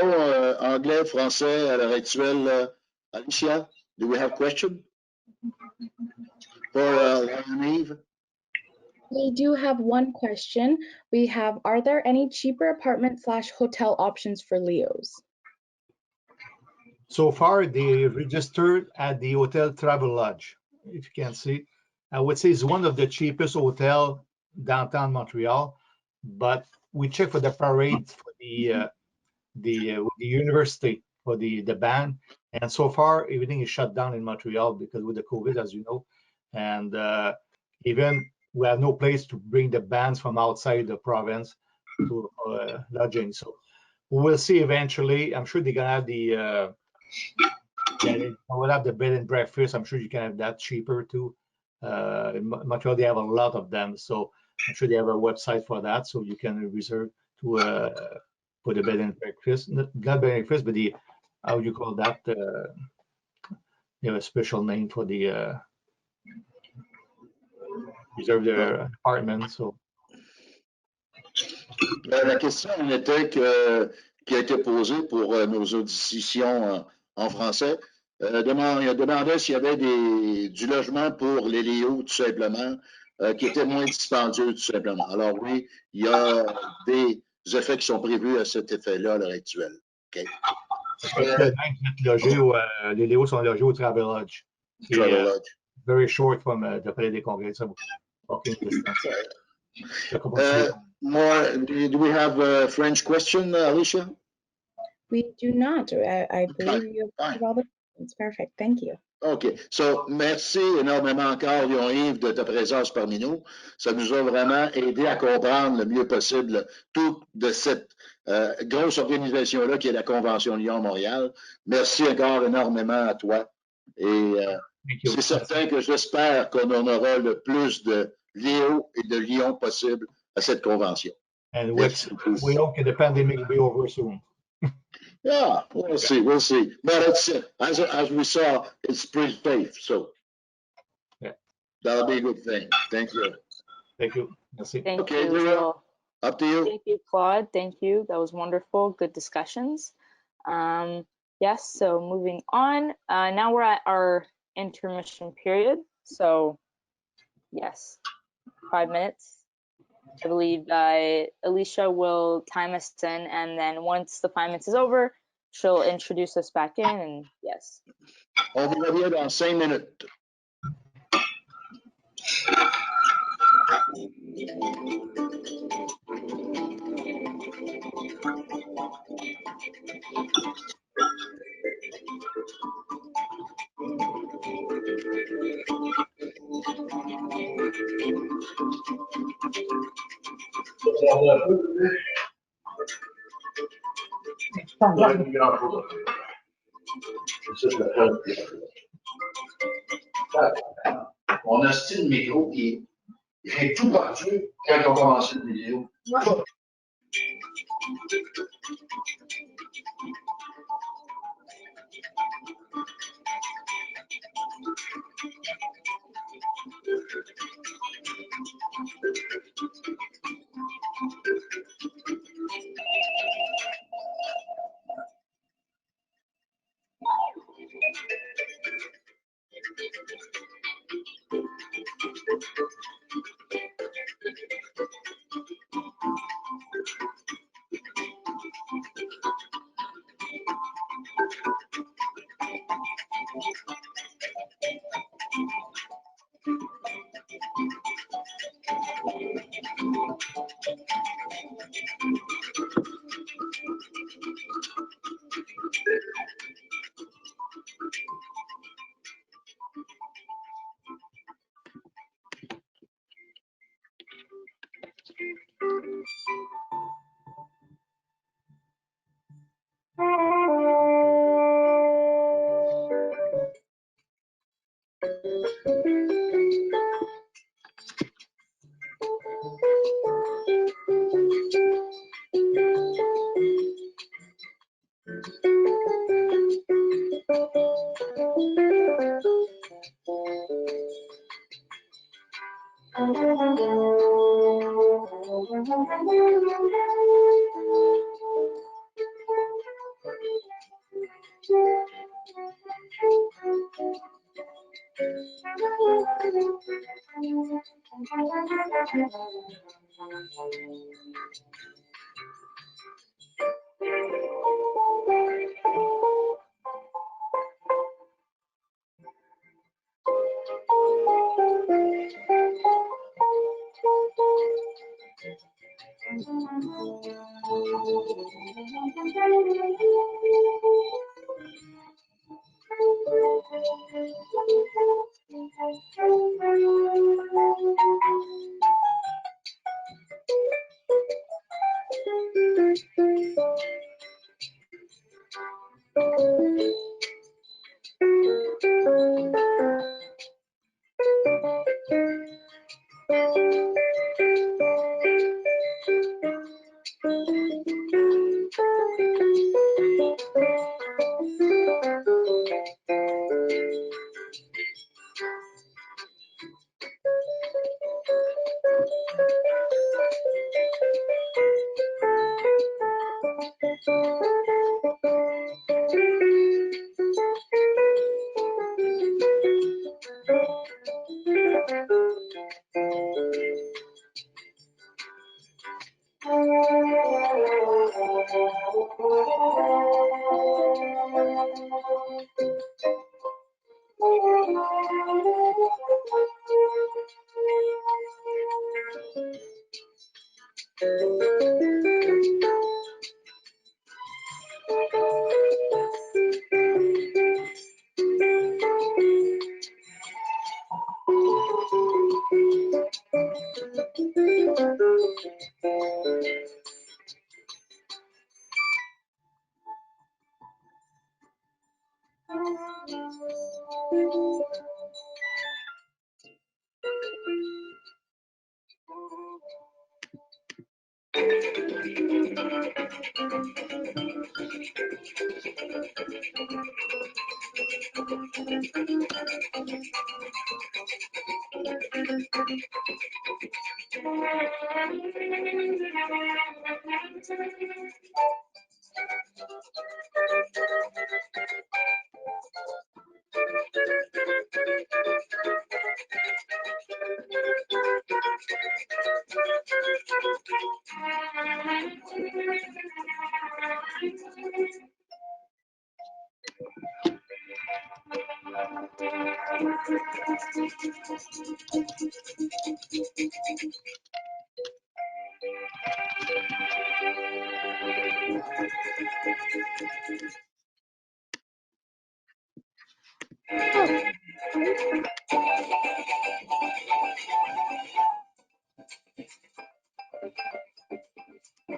anglais, français, à l'heure actuelle? Alicia, do we have questions for Lion Eve? We do have one question. We have, are there any cheaper apartment/hotel options for Leos? So far, they registered at the Hotel Travel Lodge. If you can see, I would say it's one of the cheapest hotel downtown Montreal, but we check for the parade for the university for the band, and so far everything is shut down in Montreal because with the COVID, as you know, and even we have no place to bring the bands from outside the province to lodging. So we'll see eventually. I'm sure they're gonna have we'll have the bed and breakfast. I'm sure you can have that cheaper too. In Montreal, they have a lot of them, so I'm sure they have a website for that, so you can reserve to for the bed and breakfast. Not bed and breakfast, but the how you call that? They have a special name for the reserve their apartment. So. La question était qui a été posée pour nos auditions en français. Il demandait s'il y avait du logement pour les Léos, tout simplement, qui était moins dispendieux, tout simplement. Alors oui, il y a des effets qui sont prévus à cet effet-là à l'heure actuelle. Okay. Les Léos sont logés au Travel Lodge. Travel Lodge. Very short from the Palais des Congrès. So walking distance. More, do we have a French question, Alicia? We do not. I believe you have all the questions. Perfect. Thank you. OK. So, merci énormément encore, Joane, de ta présence parmi nous. Ça nous a vraiment aidé à comprendre le mieux possible tout de cette grosse organisation-là qui est la Convention Lyon-Montréal. Merci encore énormément à toi. Et c'est certain que j'espère qu'on en aura le plus de Léo et de Lyon possible à cette convention. And we hope the pandemic will be over soon. Yeah, we'll see. But it's as we saw, it's pretty safe, so yeah, that'll be a good thing. Thank you. Thank you. Merci. Thank you. So, up to you. Thank you, Claude. Thank you. That was wonderful. Good discussions. Yes. So moving on. Now we're at our intermission period. So yes, 5 minutes. I believe Alicia will time us in, and then once the 5 minutes is over, she'll introduce us back in, and yes. On vous revient dans 5 minutes. On a style micro qui j'ai tout perdu quand on a commencé la vidéo.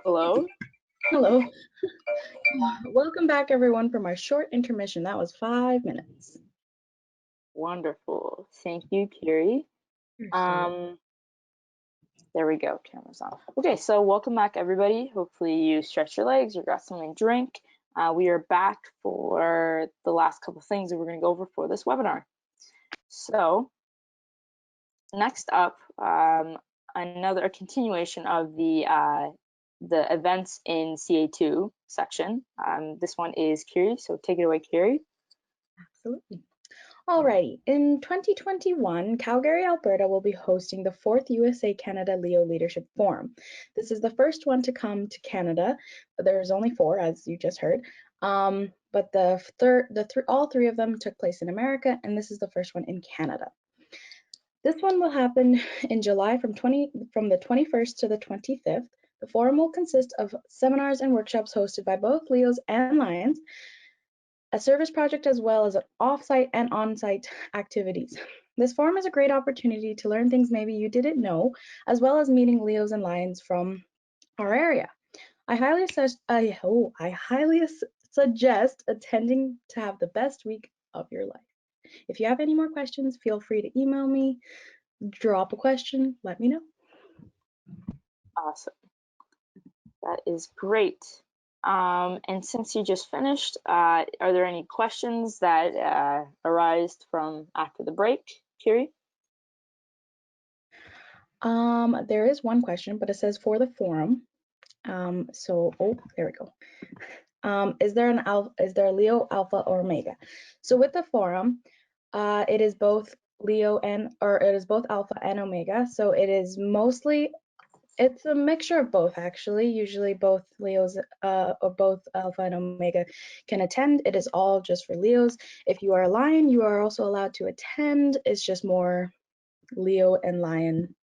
Hello? Hello. Welcome back, everyone, from our short intermission. That was 5 minutes. Wonderful. Thank you, Kiri. There we go. Camera's on. Okay, so welcome back, everybody. Hopefully you stretched your legs or got something to drink. We are back for the last couple things that we're going to go over for this webinar. So next up, a continuation of the events in CA2 section. This one is Kiri, so take it away, Kiri. Absolutely. Alrighty, in 2021, Calgary, Alberta will be hosting the 4th USA-Canada Leo Leadership Forum. This is the first one to come to Canada. There's only 4, as you just heard, but all 3 of them took place in America, and this is the first one in Canada. This one will happen in July from the 21st to the 25th. The forum will consist of seminars and workshops hosted by both Leos and Lions, a service project, as well as off-site and on-site activities. This forum is a great opportunity to learn things maybe you didn't know, as well as meeting Leos and Lions from our area. I highly suggest attending to have the best week of your life. If you have any more questions, feel free to email me, drop a question, let me know. Awesome. That is great. And since you just finished, are there any questions that arise from after the break, Kiri? There is one question, but it says for the forum. There we go. Is there a Leo, Alpha, or Omega? So with the forum, it is both Leo or it is both alpha and omega. So it is mostly, it's a mixture of both actually. Usually both Leos or both alpha and omega can attend. It is all just for Leos. If you are a lion, you are also allowed to attend. It's just more Leo and lion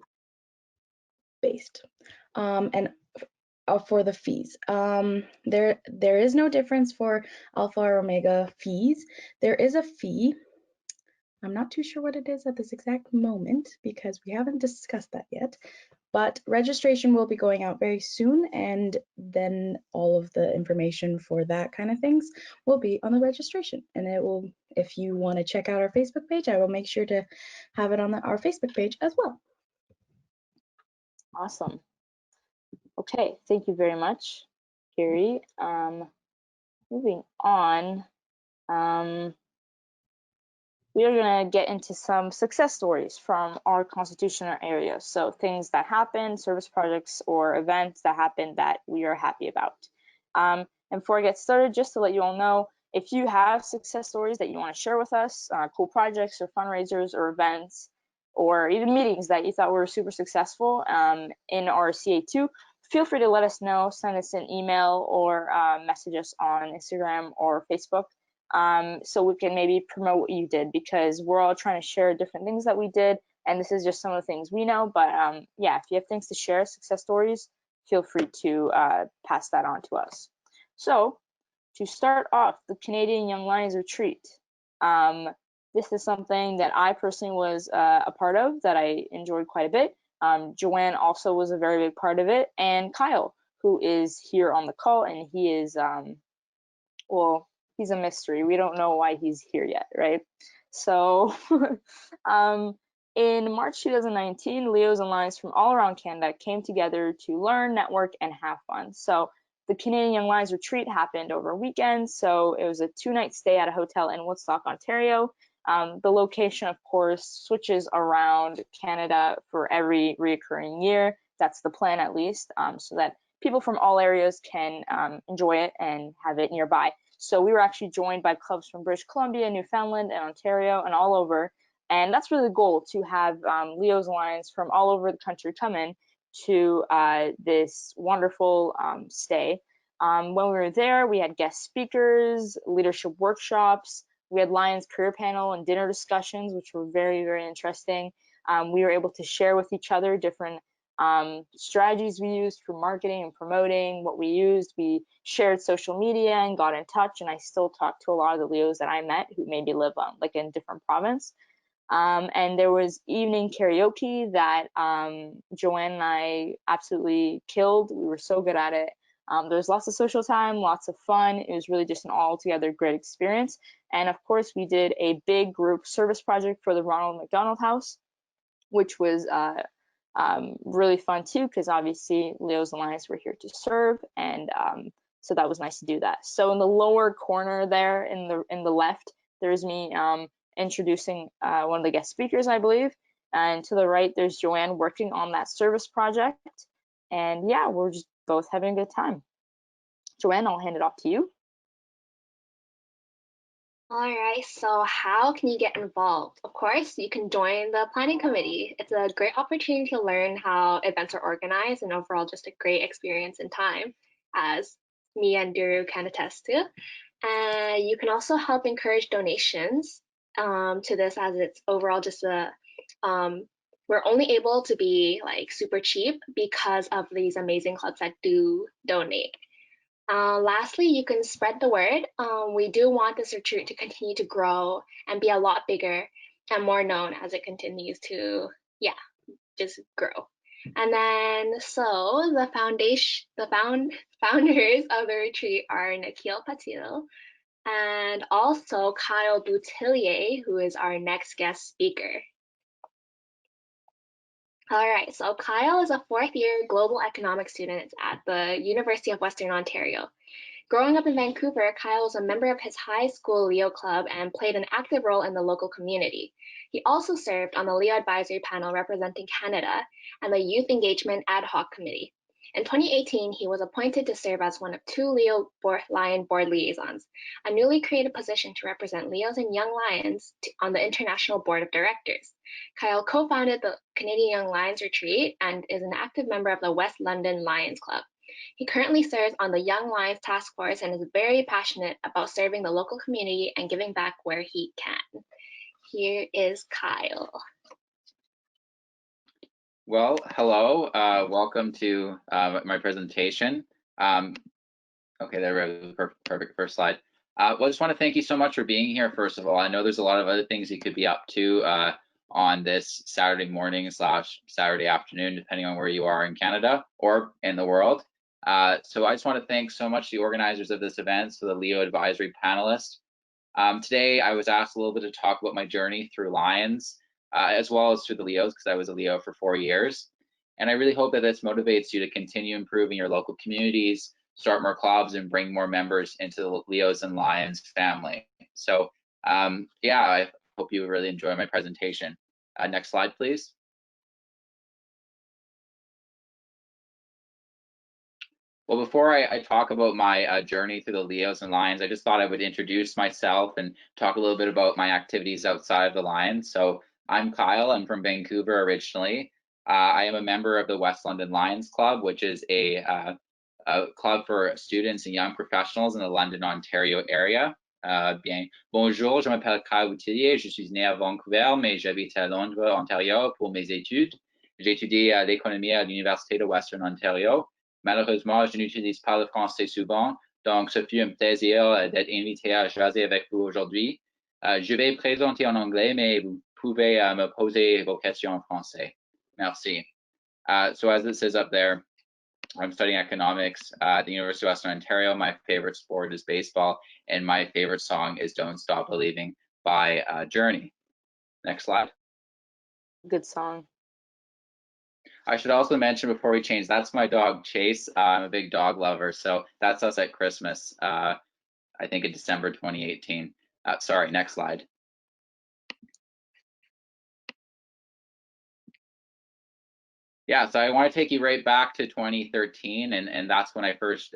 based. And for the fees, there is no difference for alpha or omega fees. There is a fee. I'm not too sure what it is at this exact moment because we haven't discussed that yet, but registration will be going out very soon, and then all of the information for that kind of things will be on the registration. And it will, if you want to check out our Facebook page, I will make sure to have it on our Facebook page as well. Awesome. Okay, thank you very much, Carrie. Moving on, we are going to get into some success stories from our constitutional area. So things that happen, service projects or events that happen that we are happy about. And before I get started, just to let you all know, if you have success stories that you want to share with us, cool projects or fundraisers or events, or even meetings that you thought were super successful in our CA2, feel free to let us know, send us an email or message us on Instagram or Facebook. So we can maybe promote what you did, because we're all trying to share different things that we did, and this is just some of the things we know. But yeah, if you have things to share, success stories, feel free to pass that on to us. So to start off, the Canadian Young Lions Retreat. This is something that I personally was a part of, that I enjoyed quite a bit. Joane also was a very big part of it, and Kyle, who is here on the call, and he is, well, he's a mystery. We don't know why he's here yet, right? So in March 2019, Leos and Lions from all around Canada came together to learn, network, and have fun. So the Canadian Young Lions Retreat happened over a weekend. So it was a 2-night stay at a hotel in Woodstock, Ontario. The location, of course, switches around Canada for every reoccurring year. That's the plan, at least, so that people from all areas can enjoy it and have it nearby. So we were actually joined by clubs from British Columbia, Newfoundland, and Ontario, and all over. And that's really the goal, to have Leos and Lions from all over the country come in to this wonderful stay. When we were there, we had guest speakers, leadership workshops. We had Lions career panel and dinner discussions, which were very, very interesting. We were able to share with each other different strategies we used for marketing and promoting what we used. We shared social media and got in touch, and I still talk to a lot of the Leos that I met who maybe live like in different province. And there was evening karaoke that Joane and I absolutely killed. We were so good at it. There was lots of social time, lots of fun. It was really just an altogether great experience. And of course, we did a big group service project for the Ronald McDonald House, which was really fun too, because obviously Leos and Lions were here to serve, and so that was nice to do that. So in the lower corner there, in the left, there's me introducing one of the guest speakers, I believe, and to the right there's Joane working on that service project. And yeah, we're just both having a good time. Joane, I'll hand it off to you. All right, so how can you get involved? Of course, you can join the planning committee. It's a great opportunity to learn how events are organized, and overall just a great experience in time, as me and Duru can attest to. And you can also help encourage donations to this, as it's overall just a, we're only able to be like super cheap because of these amazing clubs that do donate. Lastly, you can spread the word. We do want this retreat to continue to grow and be a lot bigger and more known as it continues to, yeah, just grow. And then, so the founders of the retreat are Nikhil Patil and also Kyle Boutillier, who is our next guest speaker. All right, so Kyle is a 4th-year global economics student at the University of Western Ontario. Growing up in Vancouver, Kyle was a member of his high school Leo Club and played an active role in the local community. He also served on the Leo Advisory Panel representing Canada and the Youth Engagement Ad Hoc Committee. In 2018, he was appointed to serve as one of 2 Leo Lion Board liaisons, a newly created position to represent Leos and Young Lions on the International Board of Directors. Kyle co-founded the Canadian Young Lions Retreat and is an active member of the West London Lions Club. He currently serves on the Young Lions Task Force and is very passionate about serving the local community and giving back where he can. Here is Kyle. Well, hello, welcome to my presentation. Okay, there we go, perfect first slide. Well, I just want to thank you so much for being here, first of all. I know there's a lot of other things you could be up to on this Saturday morning / Saturday afternoon, depending on where you are in Canada or in the world. So I just want to thank so much the organizers of this event, so the Leo Advisory Panelist. Today, I was asked a little bit to talk about my journey through Lions, as well as through the Leos, because I was a Leo for 4 years. And I really hope that this motivates you to continue improving your local communities, start more clubs, and bring more members into the Leos and Lions family. So yeah, I hope you really enjoy my presentation. Next slide, please. Well, before I talk about my journey through the Leos and Lions, I just thought I would introduce myself and talk a little bit about my activities outside of the Lions. So I'm Kyle, I'm from Vancouver originally. I am a member of the West London Lions Club, which is a club for students and young professionals in the London, Ontario area. Bien, bonjour, je m'appelle Kyle Boutillier, je suis né à Vancouver, mais j'habite à Londres, Ontario pour mes études. J'ai étudié l'économie à l'Université de Western Ontario. Malheureusement, je n'utilise pas le français souvent, donc ce fut un plaisir d'être invité à jaser avec vous aujourd'hui. Je vais présenter en anglais, mais vous pouvez me poser vos questions en français. Merci. So as it says up there, I'm studying economics at the University of Western Ontario. My favorite sport is baseball, and my favorite song is Don't Stop Believing by Journey. Next slide. Good song. I should also mention before we change, that's my dog Chase. I'm a big dog lover, so that's us at Christmas, I think in December 2018. Sorry, next slide. Yeah, so I want to take you right back to 2013, and that's when I first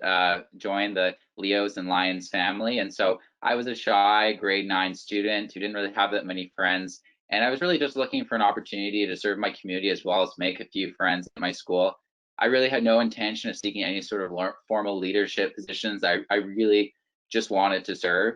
joined the Leos and Lions family. And so I was a shy grade 9 student who didn't really have that many friends. And I was really just looking for an opportunity to serve my community as well as make a few friends at my school. I really had no intention of seeking any sort of formal leadership positions. I really just wanted to serve.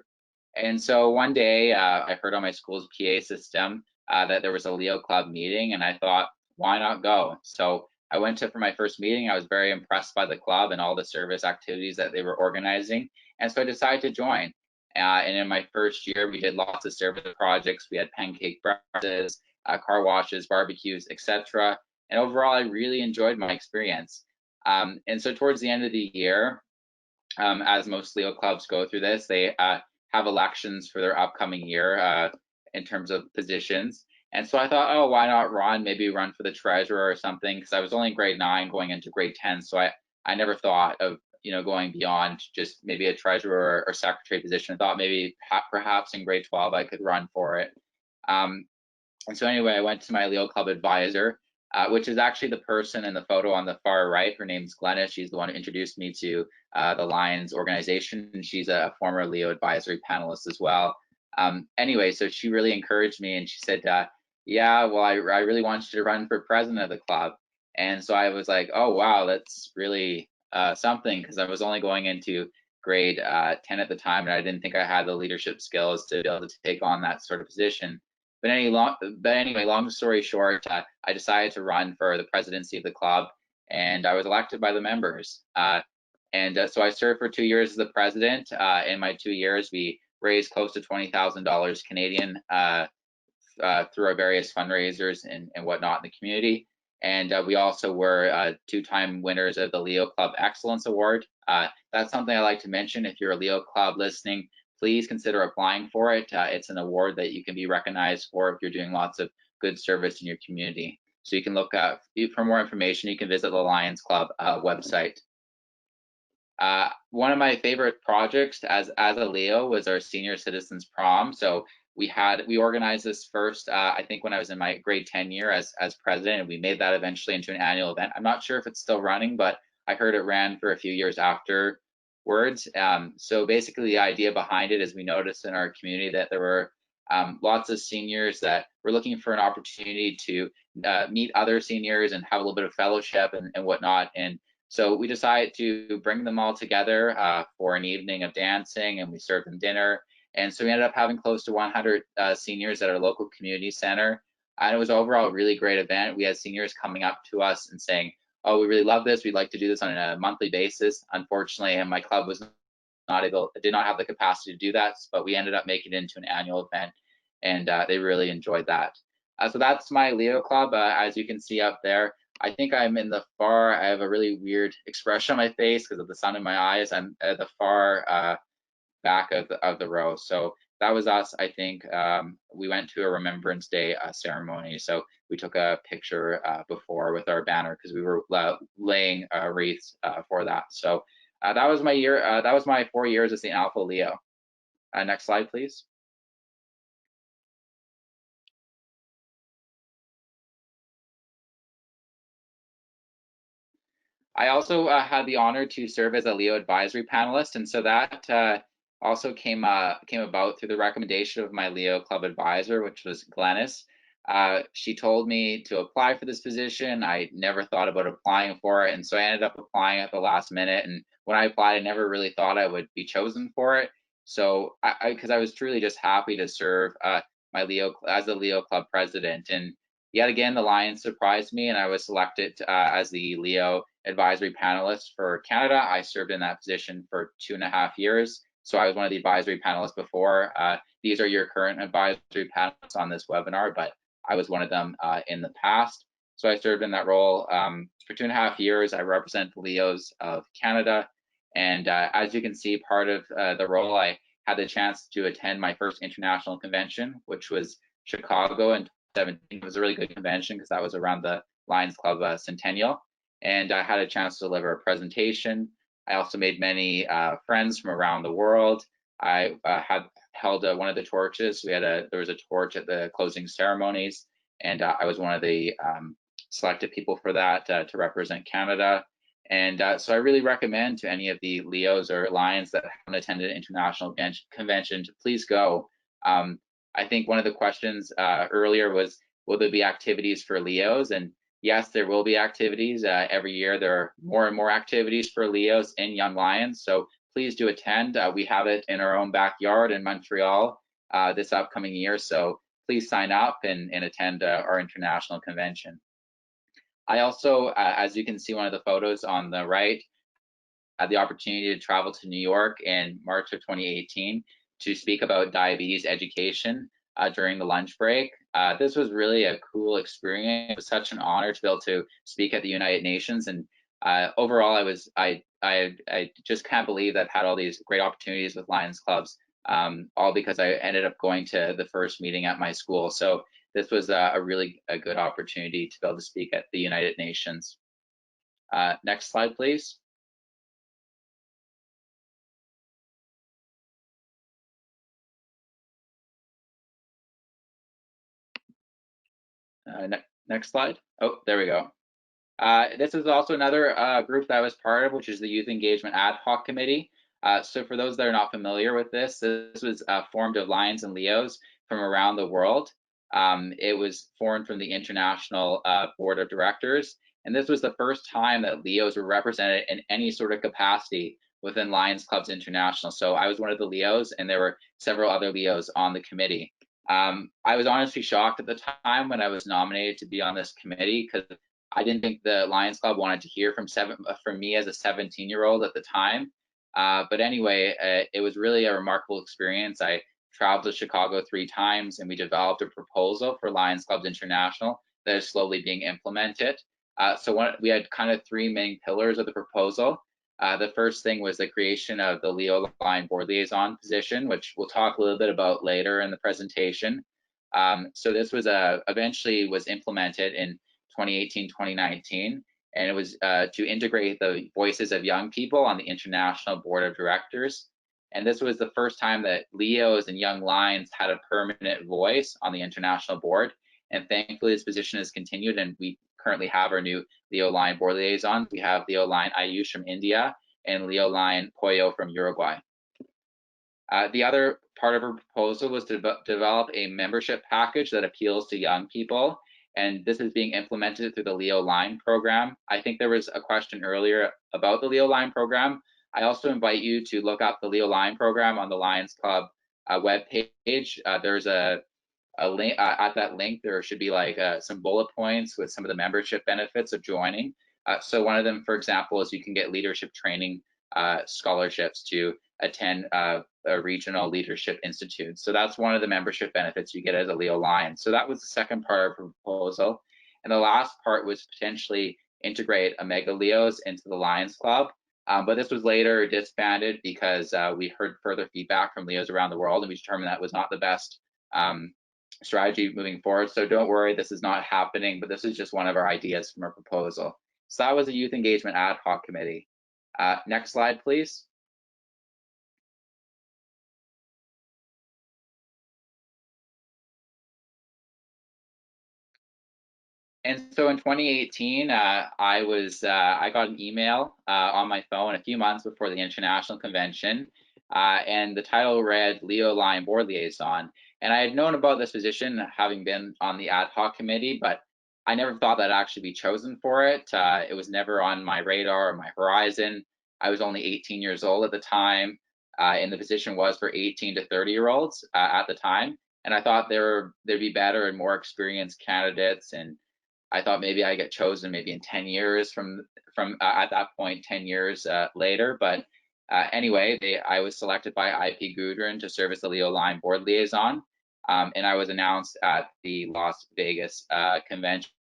And so one day I heard on my school's PA system that there was a Leo Club meeting, and I thought, why not go? So I went to for my first meeting. I was very impressed by the club and all the service activities that they were organizing. And so I decided to join. And in my first year, we did lots of service projects. We had pancake breakfasts, car washes, barbecues, etc. And overall, I really enjoyed my experience. And so towards the end of the year, as most Leo clubs go through this, they have elections for their upcoming year in terms of positions. And so I thought, oh, why not run? Maybe run for the treasurer or something, because I was only in grade 9 going into grade 10. So I never thought of going beyond just maybe a treasurer or secretary position. I thought maybe perhaps in grade 12 I could run for it. And so anyway, I went to my Leo Club advisor, which is actually the person in the photo on the far right. Her name's Glenna. She's the one who introduced me to the Lions organization, and she's a former Leo advisory panelist as well. Anyway, so she really encouraged me, and she said, yeah, well, I really want you to run for president of the club. And so I was like, oh, wow, that's really something, because I was only going into grade 10 at the time, and I didn't think I had the leadership skills to be able to take on that sort of position. But anyway, long story short, I decided to run for the presidency of the club, and I was elected by the members. So I served for 2 years as the president. In my 2 years, we raised close to $20,000 Canadian through our various fundraisers and whatnot in the community. And we also were 2-time winners of the Leo Club Excellence Award. That's something I like to mention. If you're a Leo Club listening, please consider applying for it. It's an award that you can be recognized for if you're doing lots of good service in your community. So you can look up, for more information, you can visit the Lions Club website. One of my favorite projects as a Leo was our Senior Citizens Prom. So we organized this first, I think when I was in my grade 10 year as president, and we made that eventually into an annual event. I'm not sure if it's still running, but I heard it ran for a few years afterwards. So basically the idea behind it is we noticed in our community that there were lots of seniors that were looking for an opportunity to meet other seniors and have a little bit of fellowship and whatnot. And so we decided to bring them all together for an evening of dancing, and we served them dinner. And so we ended up having close to 100 seniors at our local community center. And it was overall a really great event. We had seniors coming up to us and saying, "Oh, we really love this. We'd like to do this on a monthly basis." Unfortunately, and my club was did not have the capacity to do that, but we ended up making it into an annual event, and they really enjoyed that. So that's my Leo club. As you can see up there, I think I'm in the far, I have a really weird expression on my face because of the sun in my eyes. I'm at the far back of the row. So that was us. I think we went to a Remembrance Day ceremony. So we took a picture before with our banner because we were laying wreaths for that. So that was my year. That was my 4 years as the Alpha Leo. Next slide, please. I also had the honor to serve as a Leo advisory panelist, and so that also came about through the recommendation of my Leo club advisor, which was Glennis. She told me to apply for this position. I never thought about applying for it, and so I ended up applying at the last minute. And when I applied, I never really thought I would be chosen for it. So because I was truly just happy to serve my Leo as the Leo club president. And yet again, the Lions surprised me, and I was selected as the Leo advisory panelist for Canada. I served in that position for 2.5 years. So I was one of the advisory panelists before. These are your current advisory panelists on this webinar, but I was one of them in the past. So I served in that role for 2.5 years. I represent the Leos of Canada. And as you can see, part of the role, I had the chance to attend my first international convention, which was Chicago in 2017. It was a really good convention because that was around the Lions Club centennial. And I had a chance to deliver a presentation. I also made many friends from around the world. I had held one of the torches. There was a torch at the closing ceremonies, and I was one of the selected people for that to represent Canada. And so I really recommend to any of the Leos or Lions that haven't attended an international convention to please go. I think one of the questions earlier was, will there be activities for Leos? And yes, there will be activities. Every year there are more and more activities for Leos and Young Lions. So please do attend. We have it in our own backyard in Montreal this upcoming year. So please sign up and attend our international convention. I also, as you can see, one of the photos on the right, had the opportunity to travel to New York in March of 2018 to speak about diabetes education during the lunch break. This was really a cool experience. It was such an honor to be able to speak at the United Nations, and overall, I just can't believe that I've had all these great opportunities with Lions clubs, all because I ended up going to the first meeting at my school. So this was a really good opportunity to be able to speak at the United Nations. Next slide, please. Next slide. Oh, there we go. This is also another group that I was part of, which is the Youth Engagement Ad Hoc Committee. So for those that are not familiar with this was formed of Lions and Leos from around the world. It was formed from the International Board of Directors, and this was the first time that Leos were represented in any sort of capacity within Lions Clubs International. So I was one of the Leos, and there were several other Leos on the committee. I was honestly shocked at the time when I was nominated to be on this committee because I didn't think the Lions Club wanted to hear from me as a 17-year-old at the time. But anyway, it was really a remarkable experience. I traveled to Chicago 3 times, and we developed a proposal for Lions Clubs International that is slowly being implemented. So we had kind of 3 main pillars of the proposal. The first thing was the creation of the Leo Lion Board Liaison position, which we'll talk a little bit about later in the presentation. So this was eventually was implemented in 2018, 2019, and it was to integrate the voices of young people on the International Board of Directors. And this was the first time that Leos and Young Lions had a permanent voice on the International Board. And thankfully, this position has continued, and we currently have our new Leo Lion board liaisons. We have Leo Lion Ayush from India and Leo Lion Pollo from Uruguay. The other part of our proposal was to develop a membership package that appeals to young people, and this is being implemented through the Leo Lion program. I think there was a question earlier about the Leo Lion program. I also invite you to look up the Leo Lion program on the Lions Club webpage. There's a link at that link. There should be like some bullet points with some of the membership benefits of joining. So one of them, for example, is you can get leadership training scholarships to attend a regional leadership institute. So that's one of the membership benefits you get as a Leo Lion. So that was the second part of the proposal. And the last part was potentially integrate Omega Leos into the Lions Club. But this was later disbanded because we heard further feedback from Leos around the world, and we determined that was not the best strategy moving forward. So don't worry, this is not happening, but this is just one of our ideas from our proposal. So that was a Youth Engagement Ad Hoc Committee. Next slide, please. And so in 2018, I got an email on my phone a few months before the international convention, and the title read Leo Lion Board Liaison. And I had known about this position having been on the ad hoc committee, but I never thought that I'd actually be chosen for it. It was never on my radar or my horizon. I was only 18 years old at the time, and the position was for 18 to 30-year-olds at the time. And I thought there'd be better and more experienced candidates, and I thought maybe I get chosen maybe in 10 years from at that point, 10 years later. But anyway, I was selected by IP Gudrun to serve as the Leo Lion board liaison, and I was announced at the Las Vegas convention.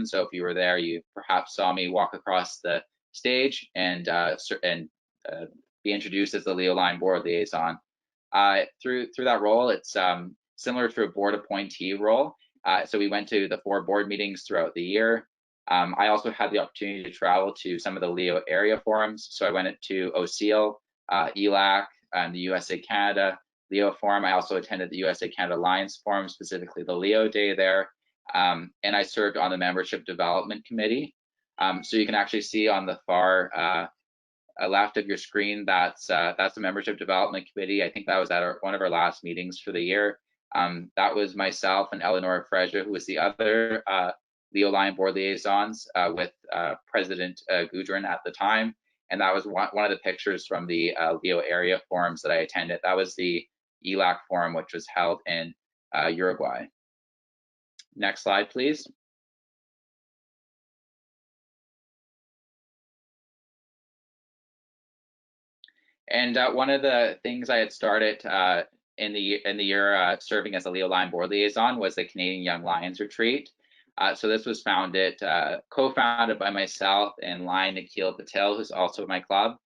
So if you were there, you perhaps saw me walk across the stage and be introduced as the Leo Lion board liaison. Through that role, it's similar to a board appointee role. So we went to the 4 board meetings throughout the year. I also had the opportunity to travel to some of the Leo area forums. So I went to OCEAL, ELAC, the USA Canada Leo Forum. I also attended the USA Canada Lions Forum, specifically the Leo Day there. And I served on the Membership Development Committee. So you can actually see on the far left of your screen, that's the Membership Development Committee. I think that was at one of our last meetings for the year. That was myself and Eleanor Freja, who was the other Leo Lion board liaisons with President Gudrun at the time. And that was one of the pictures from the Leo area forums that I attended. That was the ELAC forum, which was held in Uruguay. Next slide, please. And one of the things I had started in the year serving as a Leo Lion board liaison was the Canadian Young Lions Retreat. So this was co-founded by myself and Lion Nikhil Patel, who's also in my club.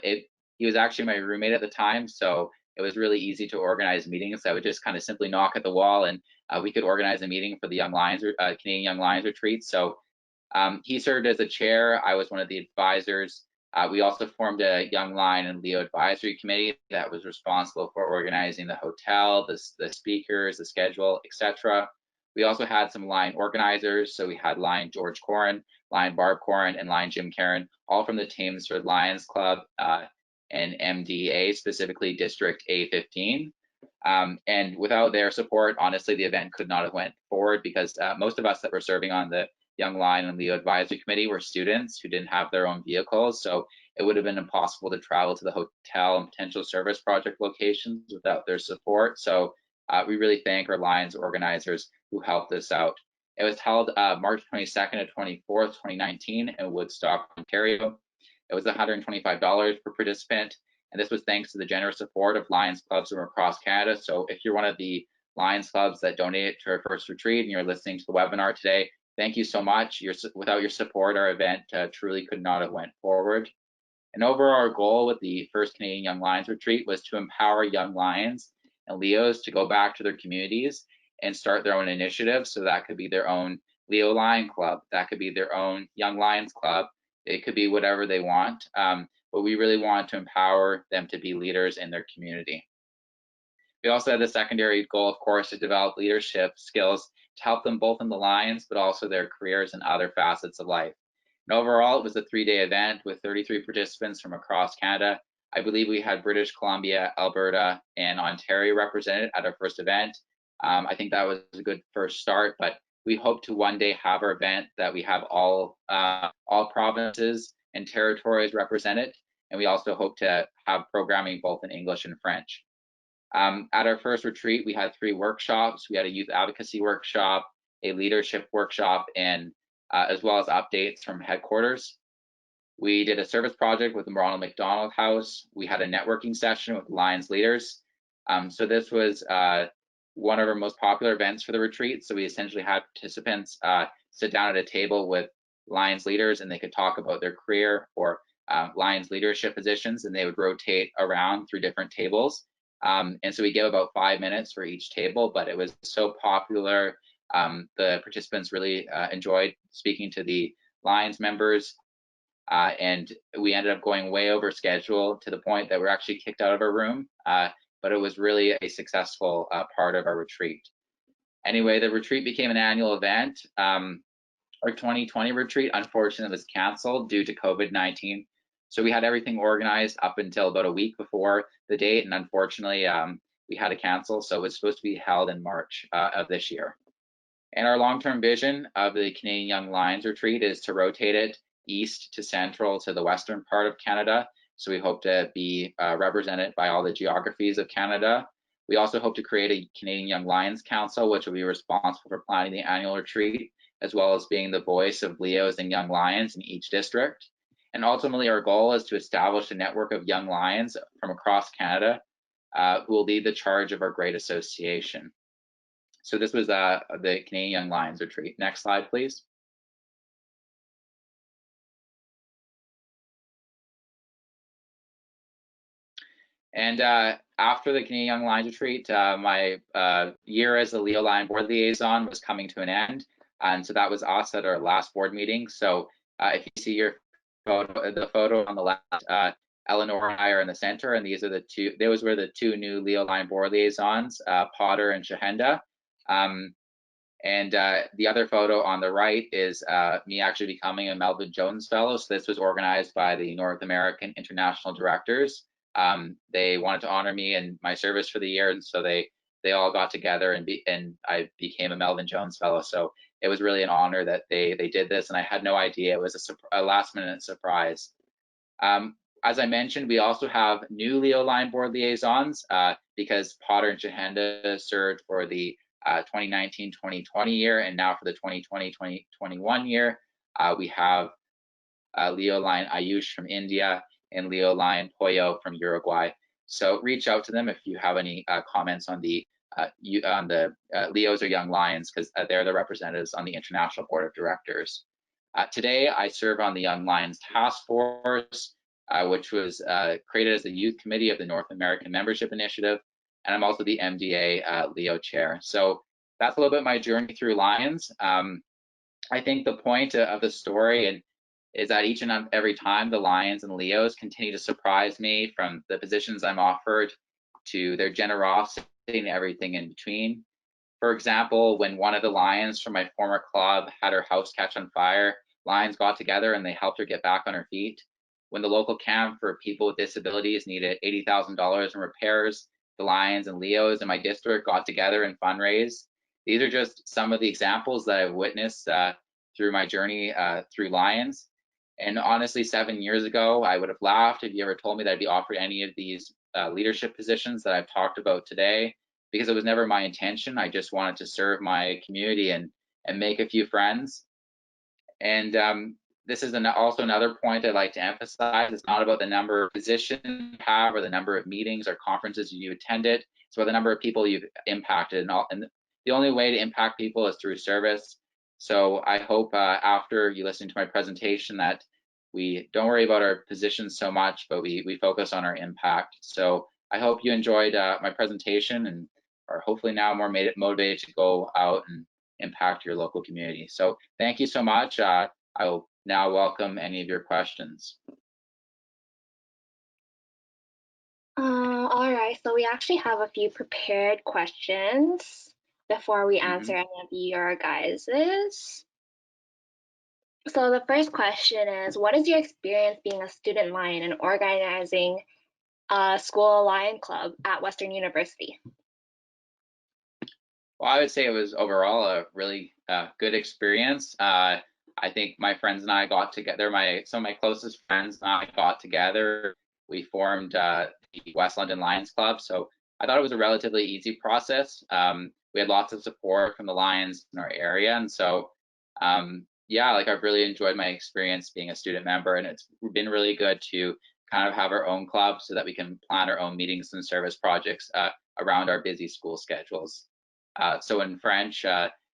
He was actually my roommate at the time, so it was really easy to organize meetings. I would just kind of simply knock at the wall, and we could organize a meeting for the Canadian Young Lions Retreat. So he served as the chair. I was one of the advisors. We also formed a Young Lion and Leo Advisory Committee that was responsible for organizing the hotel, the speakers, the schedule, etc. We also had some Lion organizers. So we had Lion George Corin, Lion Barb Corin, and Lion Jim Karen, all from the Thamesford Lions Club and MDA, specifically District A15. And without their support, honestly, the event could not have went forward, because most of us that were serving on the Young Lion and Leo Advisory Committee were students who didn't have their own vehicles. So it would have been impossible to travel to the hotel and potential service project locations without their support. So we really thank our Lions organizers who helped us out. It was held March 22nd to 24th, 2019 in Woodstock, Ontario. It was $125 per participant. And this was thanks to the generous support of Lions clubs from across Canada. So if you're one of the Lions clubs that donated to our first retreat and you're listening to the webinar today, thank you so much. Without your support, our event truly could not have went forward. And overall, our goal with the first Canadian Young Lions retreat was to empower young Lions and Leos to go back to their communities and start their own initiatives. So that could be their own Leo Lion Club, that could be their own Young Lions Club. It could be whatever they want, but we really want to empower them to be leaders in their community. We also had the secondary goal, of course, to develop leadership skills to help them both in the Lions, but also their careers and other facets of life. And overall, it was a 3-day event with 33 participants from across Canada. I believe we had British Columbia, Alberta, and Ontario represented at our first event. I think that was a good first start, but we hope to one day have our event that we have all provinces and territories represented, and we also hope to have programming both in English and French. At our first retreat, we had 3 workshops. We had a youth advocacy workshop, a leadership workshop, and as well as updates from headquarters. We did a service project with the Ronald McDonald House. We had a networking session with Lions leaders. So this was one of our most popular events for the retreat. So we essentially had participants sit down at a table with Lions leaders, and they could talk about their career or Lions leadership positions, and they would rotate around through different tables. And so we gave about 5 minutes for each table, but it was so popular. The participants really enjoyed speaking to the Lions members, and we ended up going way over schedule to the point that we're actually kicked out of our room, but it was really a successful part of our retreat. Anyway, the retreat became an annual event. Our 2020 retreat, unfortunately, was canceled due to COVID-19. So we had everything organized up until about a week before the date, and unfortunately, we had to cancel. So it was supposed to be held in March of this year. And our long-term vision of the Canadian Young Lions retreat is to rotate it east to central to the western part of Canada. So we hope to be represented by all the geographies of Canada. We also hope to create a Canadian Young Lions Council, which will be responsible for planning the annual retreat, as well as being the voice of Leos and Young Lions in each district. And ultimately, our goal is to establish a network of young lions from across Canada who will lead the charge of our great association. So this was the Canadian Young Lions retreat. Next slide, please. And after the Canadian Young Lions retreat, my year as a Leo Lion board liaison was coming to an end. And so that was us at our last board meeting. So if you see your photo, the photo on the left, Eleanor and I are in the center, and these are the two, those were the 2 new Leo Lion board liaisons, Potter and Shahenda. And the other photo on the right is me actually becoming a Melvin Jones Fellow. So this was organized by the North American International Directors. They wanted to honor me and my service for the year, and so they all got together and I became a Melvin Jones Fellow. So it was really an honor that they did this, and I had no idea. It was a last-minute surprise. As I mentioned, we also have new Leo Lion board liaisons because Potter and Shahenda served for the 2019-2020 year, and now for the 2020-2021 year, we have Leo Lion Ayush from India and Leo Lion Pollo from Uruguay. So reach out to them if you have any comments on the Leos or Young Lions, because they're the representatives on the International Board of Directors. Today, I serve on the Young Lions Task Force, which was created as the Youth Committee of the North American Membership Initiative, and I'm also the MDA Leo Chair. So that's a little bit my journey through Lions. I think the point of the story is that each and every time the Lions and Leos continue to surprise me, from the positions I'm offered to their generosity and everything in between. For example, when one of the Lions from my former club had her house catch on fire, Lions got together and they helped her get back on her feet. When the local camp for people with disabilities needed $80,000 in repairs, the Lions and Leos in my district got together and fundraised. These are just some of the examples that I've witnessed through my journey through Lions. And honestly, 7 years ago, I would have laughed if you ever told me that I'd be offered any of these leadership positions that I've talked about today, because it was never my intention. I just wanted to serve my community and make a few friends. And this is also another point I'd like to emphasize. It's not about the number of positions you have or the number of meetings or conferences you attended. It's about the number of people you've impacted. And the only way to impact people is through service. So I hope after you listen to my presentation that we don't worry about our positions so much, but we focus on our impact. So I hope you enjoyed my presentation and are hopefully now more motivated to go out and impact your local community. So thank you so much. I will now welcome any of your questions. All right, so we actually have a few prepared questions. before we answer any of your guys's. So the first question is, what is your experience being a student lion and organizing a school lion club at Western University? Well, I would say it was overall a really good experience. I think my friends and I got together, some of my closest friends and I got together. We formed the West London Lions Club. So I thought it was a relatively easy process. We had lots of support from the Lions in our area. And so, yeah, like I've really enjoyed my experience being a student member, and it's been really good to kind of have our own club so that we can plan our own meetings and service projects around our busy school schedules. So in French,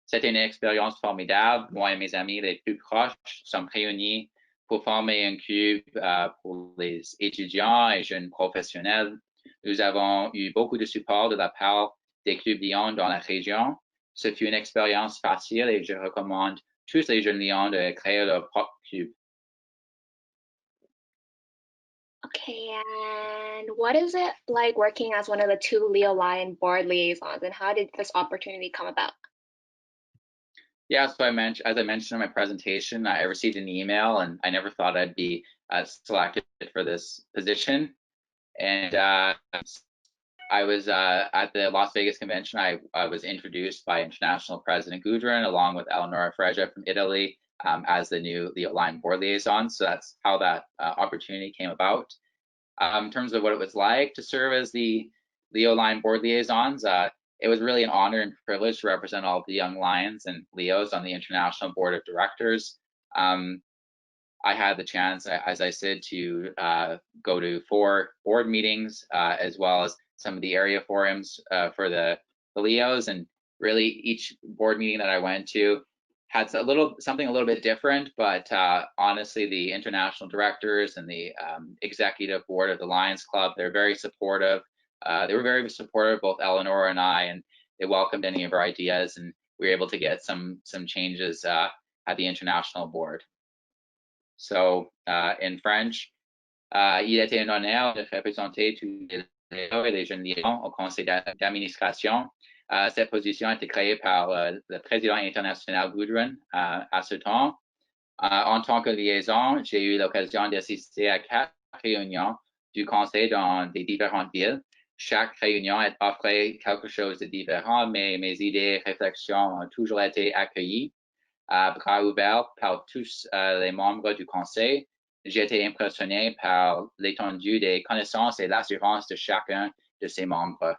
c'était une expérience formidable. Moi et mes amis les plus proches sommes réunis pour former un club pour les étudiants et jeunes professionnels. Nous avons eu beaucoup de support de la part des clubs Lions dans la région. Ce fut une expérience facile et je recommande tous les jeunes Lions de créer leur propre club. Okay, and what is it like working as one of the 2 Leo Lion board liaisons, and how did this opportunity come about? Yeah, so as I mentioned in my presentation, I received an email, and I never thought I'd be selected for this position. And I was at the Las Vegas convention. I was introduced by International President Gudrun, along with Eleonora Freja from Italy, as the new Leo Lion board liaison. So that's how that opportunity came about. In terms of what it was like to serve as the Leo Lion board liaisons, it was really an honor and privilege to represent all of the young Lions and Leos on the International Board of Directors. I had the chance, as I said, to go to 4 board meetings, as well as some of the area forums for the Leos, and really each board meeting that I went to had something a little bit different, but honestly, the international directors and the executive board of the Lions Club, they're very supportive. They were very supportive, both Eleanor and I, and they welcomed any of our ideas, and we were able to get some changes at the international board. So in French, il était un honneur de représenter tous les Lions et les jeunes Lions au conseil d'administration. Cette position a été créée par le président international Gudrun à ce temps. En tant que liaison, j'ai eu l'occasion d'assister à 4 réunions du conseil dans des différentes villes. Chaque réunion offrait quelque chose de différent, mais mes idées et réflexions ont toujours été accueillies à bras ouverts par tous les membres du conseil. J'ai été impressionné par l'étendue des connaissances et l'assurance de chacun de ses membres.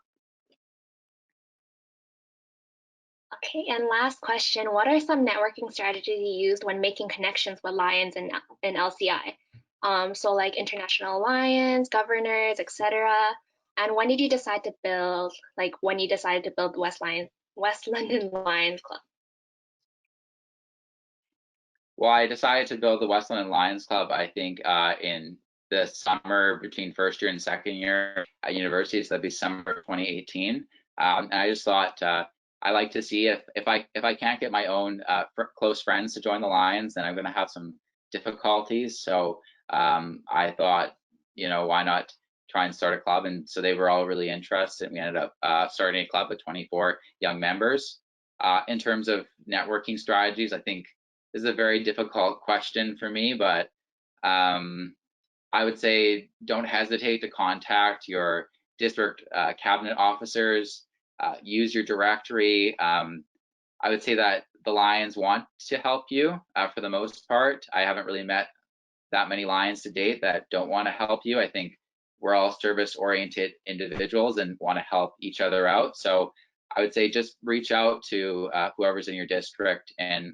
Okay, and last question, what are some networking strategies you used when making connections with Lions in LCI? So like international alliance, governors, etc. And when did you decide to build, West London Lions Club? Well, I decided to build the West London Lions Club, I think, in the summer between first year and second year at university, so that'd be summer 2018. And I just thought I like to see if I can't get my own close friends to join the Lions, then I'm going to have some difficulties. So I thought, why not try and start a club? And so they were all really interested. We ended up starting a club with 24 young members. In terms of networking strategies, I think this is a very difficult question for me, but I would say don't hesitate to contact your district cabinet officers, use your directory. I would say that the Lions want to help you for the most part. I haven't really met that many Lions to date that don't want to help you. I think we're all service-oriented individuals and want to help each other out. So I would say just reach out to whoever's in your district, and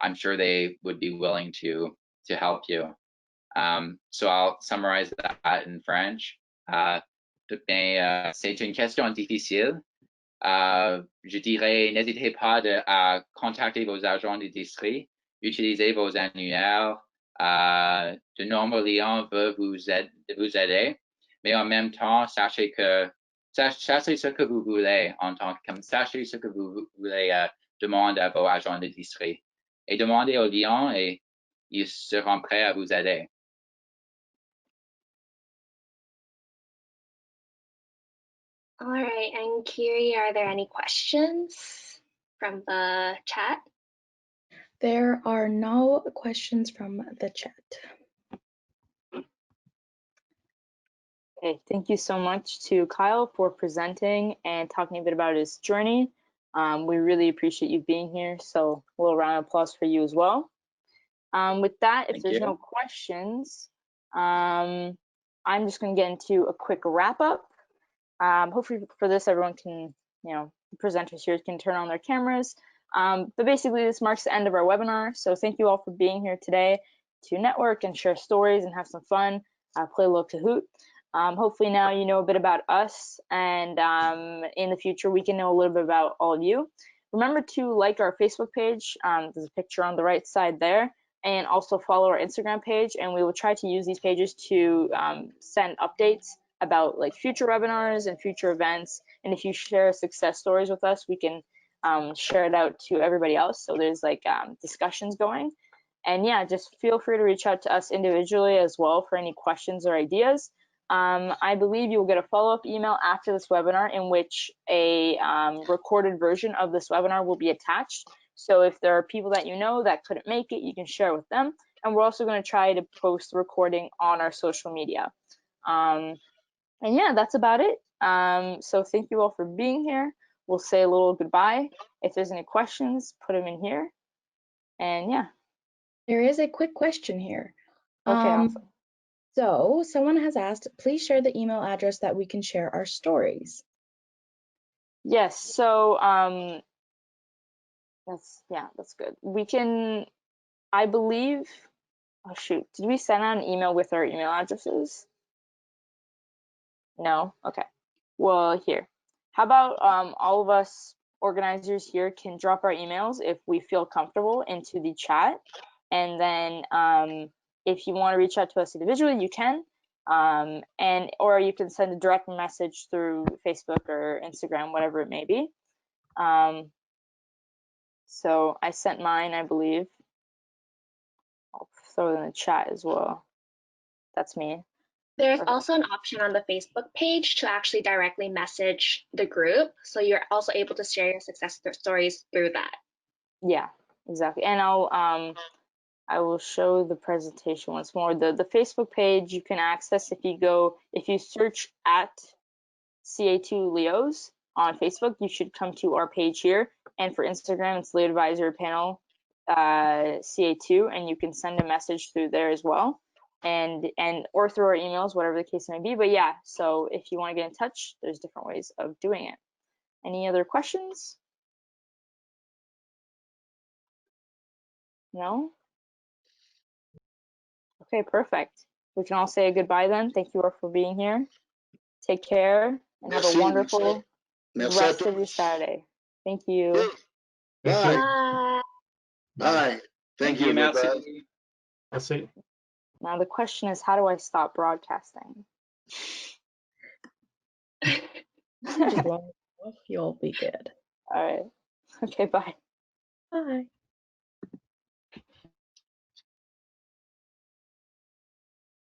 I'm sure they would be willing to help you. So I'll summarize that in French. C'est une question difficile. Je dirais, n'hésitez pas à contacter vos agents de district, utilisez vos annuaires. De nombreux Lions veulent vous aider, mais en même temps, sachez ce que vous voulez sachez ce que vous voulez demander à vos agents de district. Et demandez aux Lions et ils seront prêts à vous aider. All right, and Kiri, are there any questions from the chat? There are no questions from the chat. Okay, thank you so much to Kyle for presenting and talking a bit about his journey. We really appreciate you being here, so a little round of applause for you as well. With that, if Thank there's you. no questions, I'm just going to get into a quick wrap up. Hopefully for this, everyone can, the presenters here can turn on their cameras. But basically, this marks the end of our webinar. So thank you all for being here today to network and share stories and have some fun, play a little Kahoot. Hopefully now you know a bit about us, and in the future we can know a little bit about all of you. Remember to like our Facebook page. There's a picture on the right side there, and also follow our Instagram page, and we will try to use these pages to send updates about like future webinars and future events. And if you share success stories with us, we can share it out to everybody else. So there's like discussions going. And yeah, just feel free to reach out to us individually as well for any questions or ideas. I believe you will get a follow-up email after this webinar in which a recorded version of this webinar will be attached. So if there are people that you know that couldn't make it, you can share with them. And we're also going to try to post the recording on our social media. And yeah, that's about it. So thank you all for being here. We'll say a little goodbye. If there's any questions, put them in here. And yeah. There is a quick question here. Okay, awesome. So someone has asked, please share the email address that we can share our stories. Yes, so that's good. We can, I believe, oh shoot, did we send out an email with our email addresses? No? Okay. Well, here. How about all of us organizers here can drop our emails if we feel comfortable into the chat. And then if you want to reach out to us individually, you can. Or you can send a direct message through Facebook or Instagram, whatever it may be. So I sent mine, I believe. I'll throw it in the chat as well. That's me. There's also an option on the Facebook page to actually directly message the group. So you're also able to share your success stories through that. Yeah, exactly. And I will show the presentation once more. The Facebook page you can access if you search at CA2 Leos on Facebook, you should come to our page here. And for Instagram, it's Leo Advisor Panel CA2, and you can send a message through there as well. Or through our emails, whatever the case may be. But yeah, so if you want to get in touch, there's different ways of doing it. Any other questions? No? Okay, perfect. We can all say goodbye then. Thank you all for being here. Take care and have a wonderful rest of your Saturday. Thank you. Thank you. Bye. Bye. Thank you, merci. Merci. Now the question is, how do I stop broadcasting? Just log off, you'll be good. All right. Okay, bye. Bye.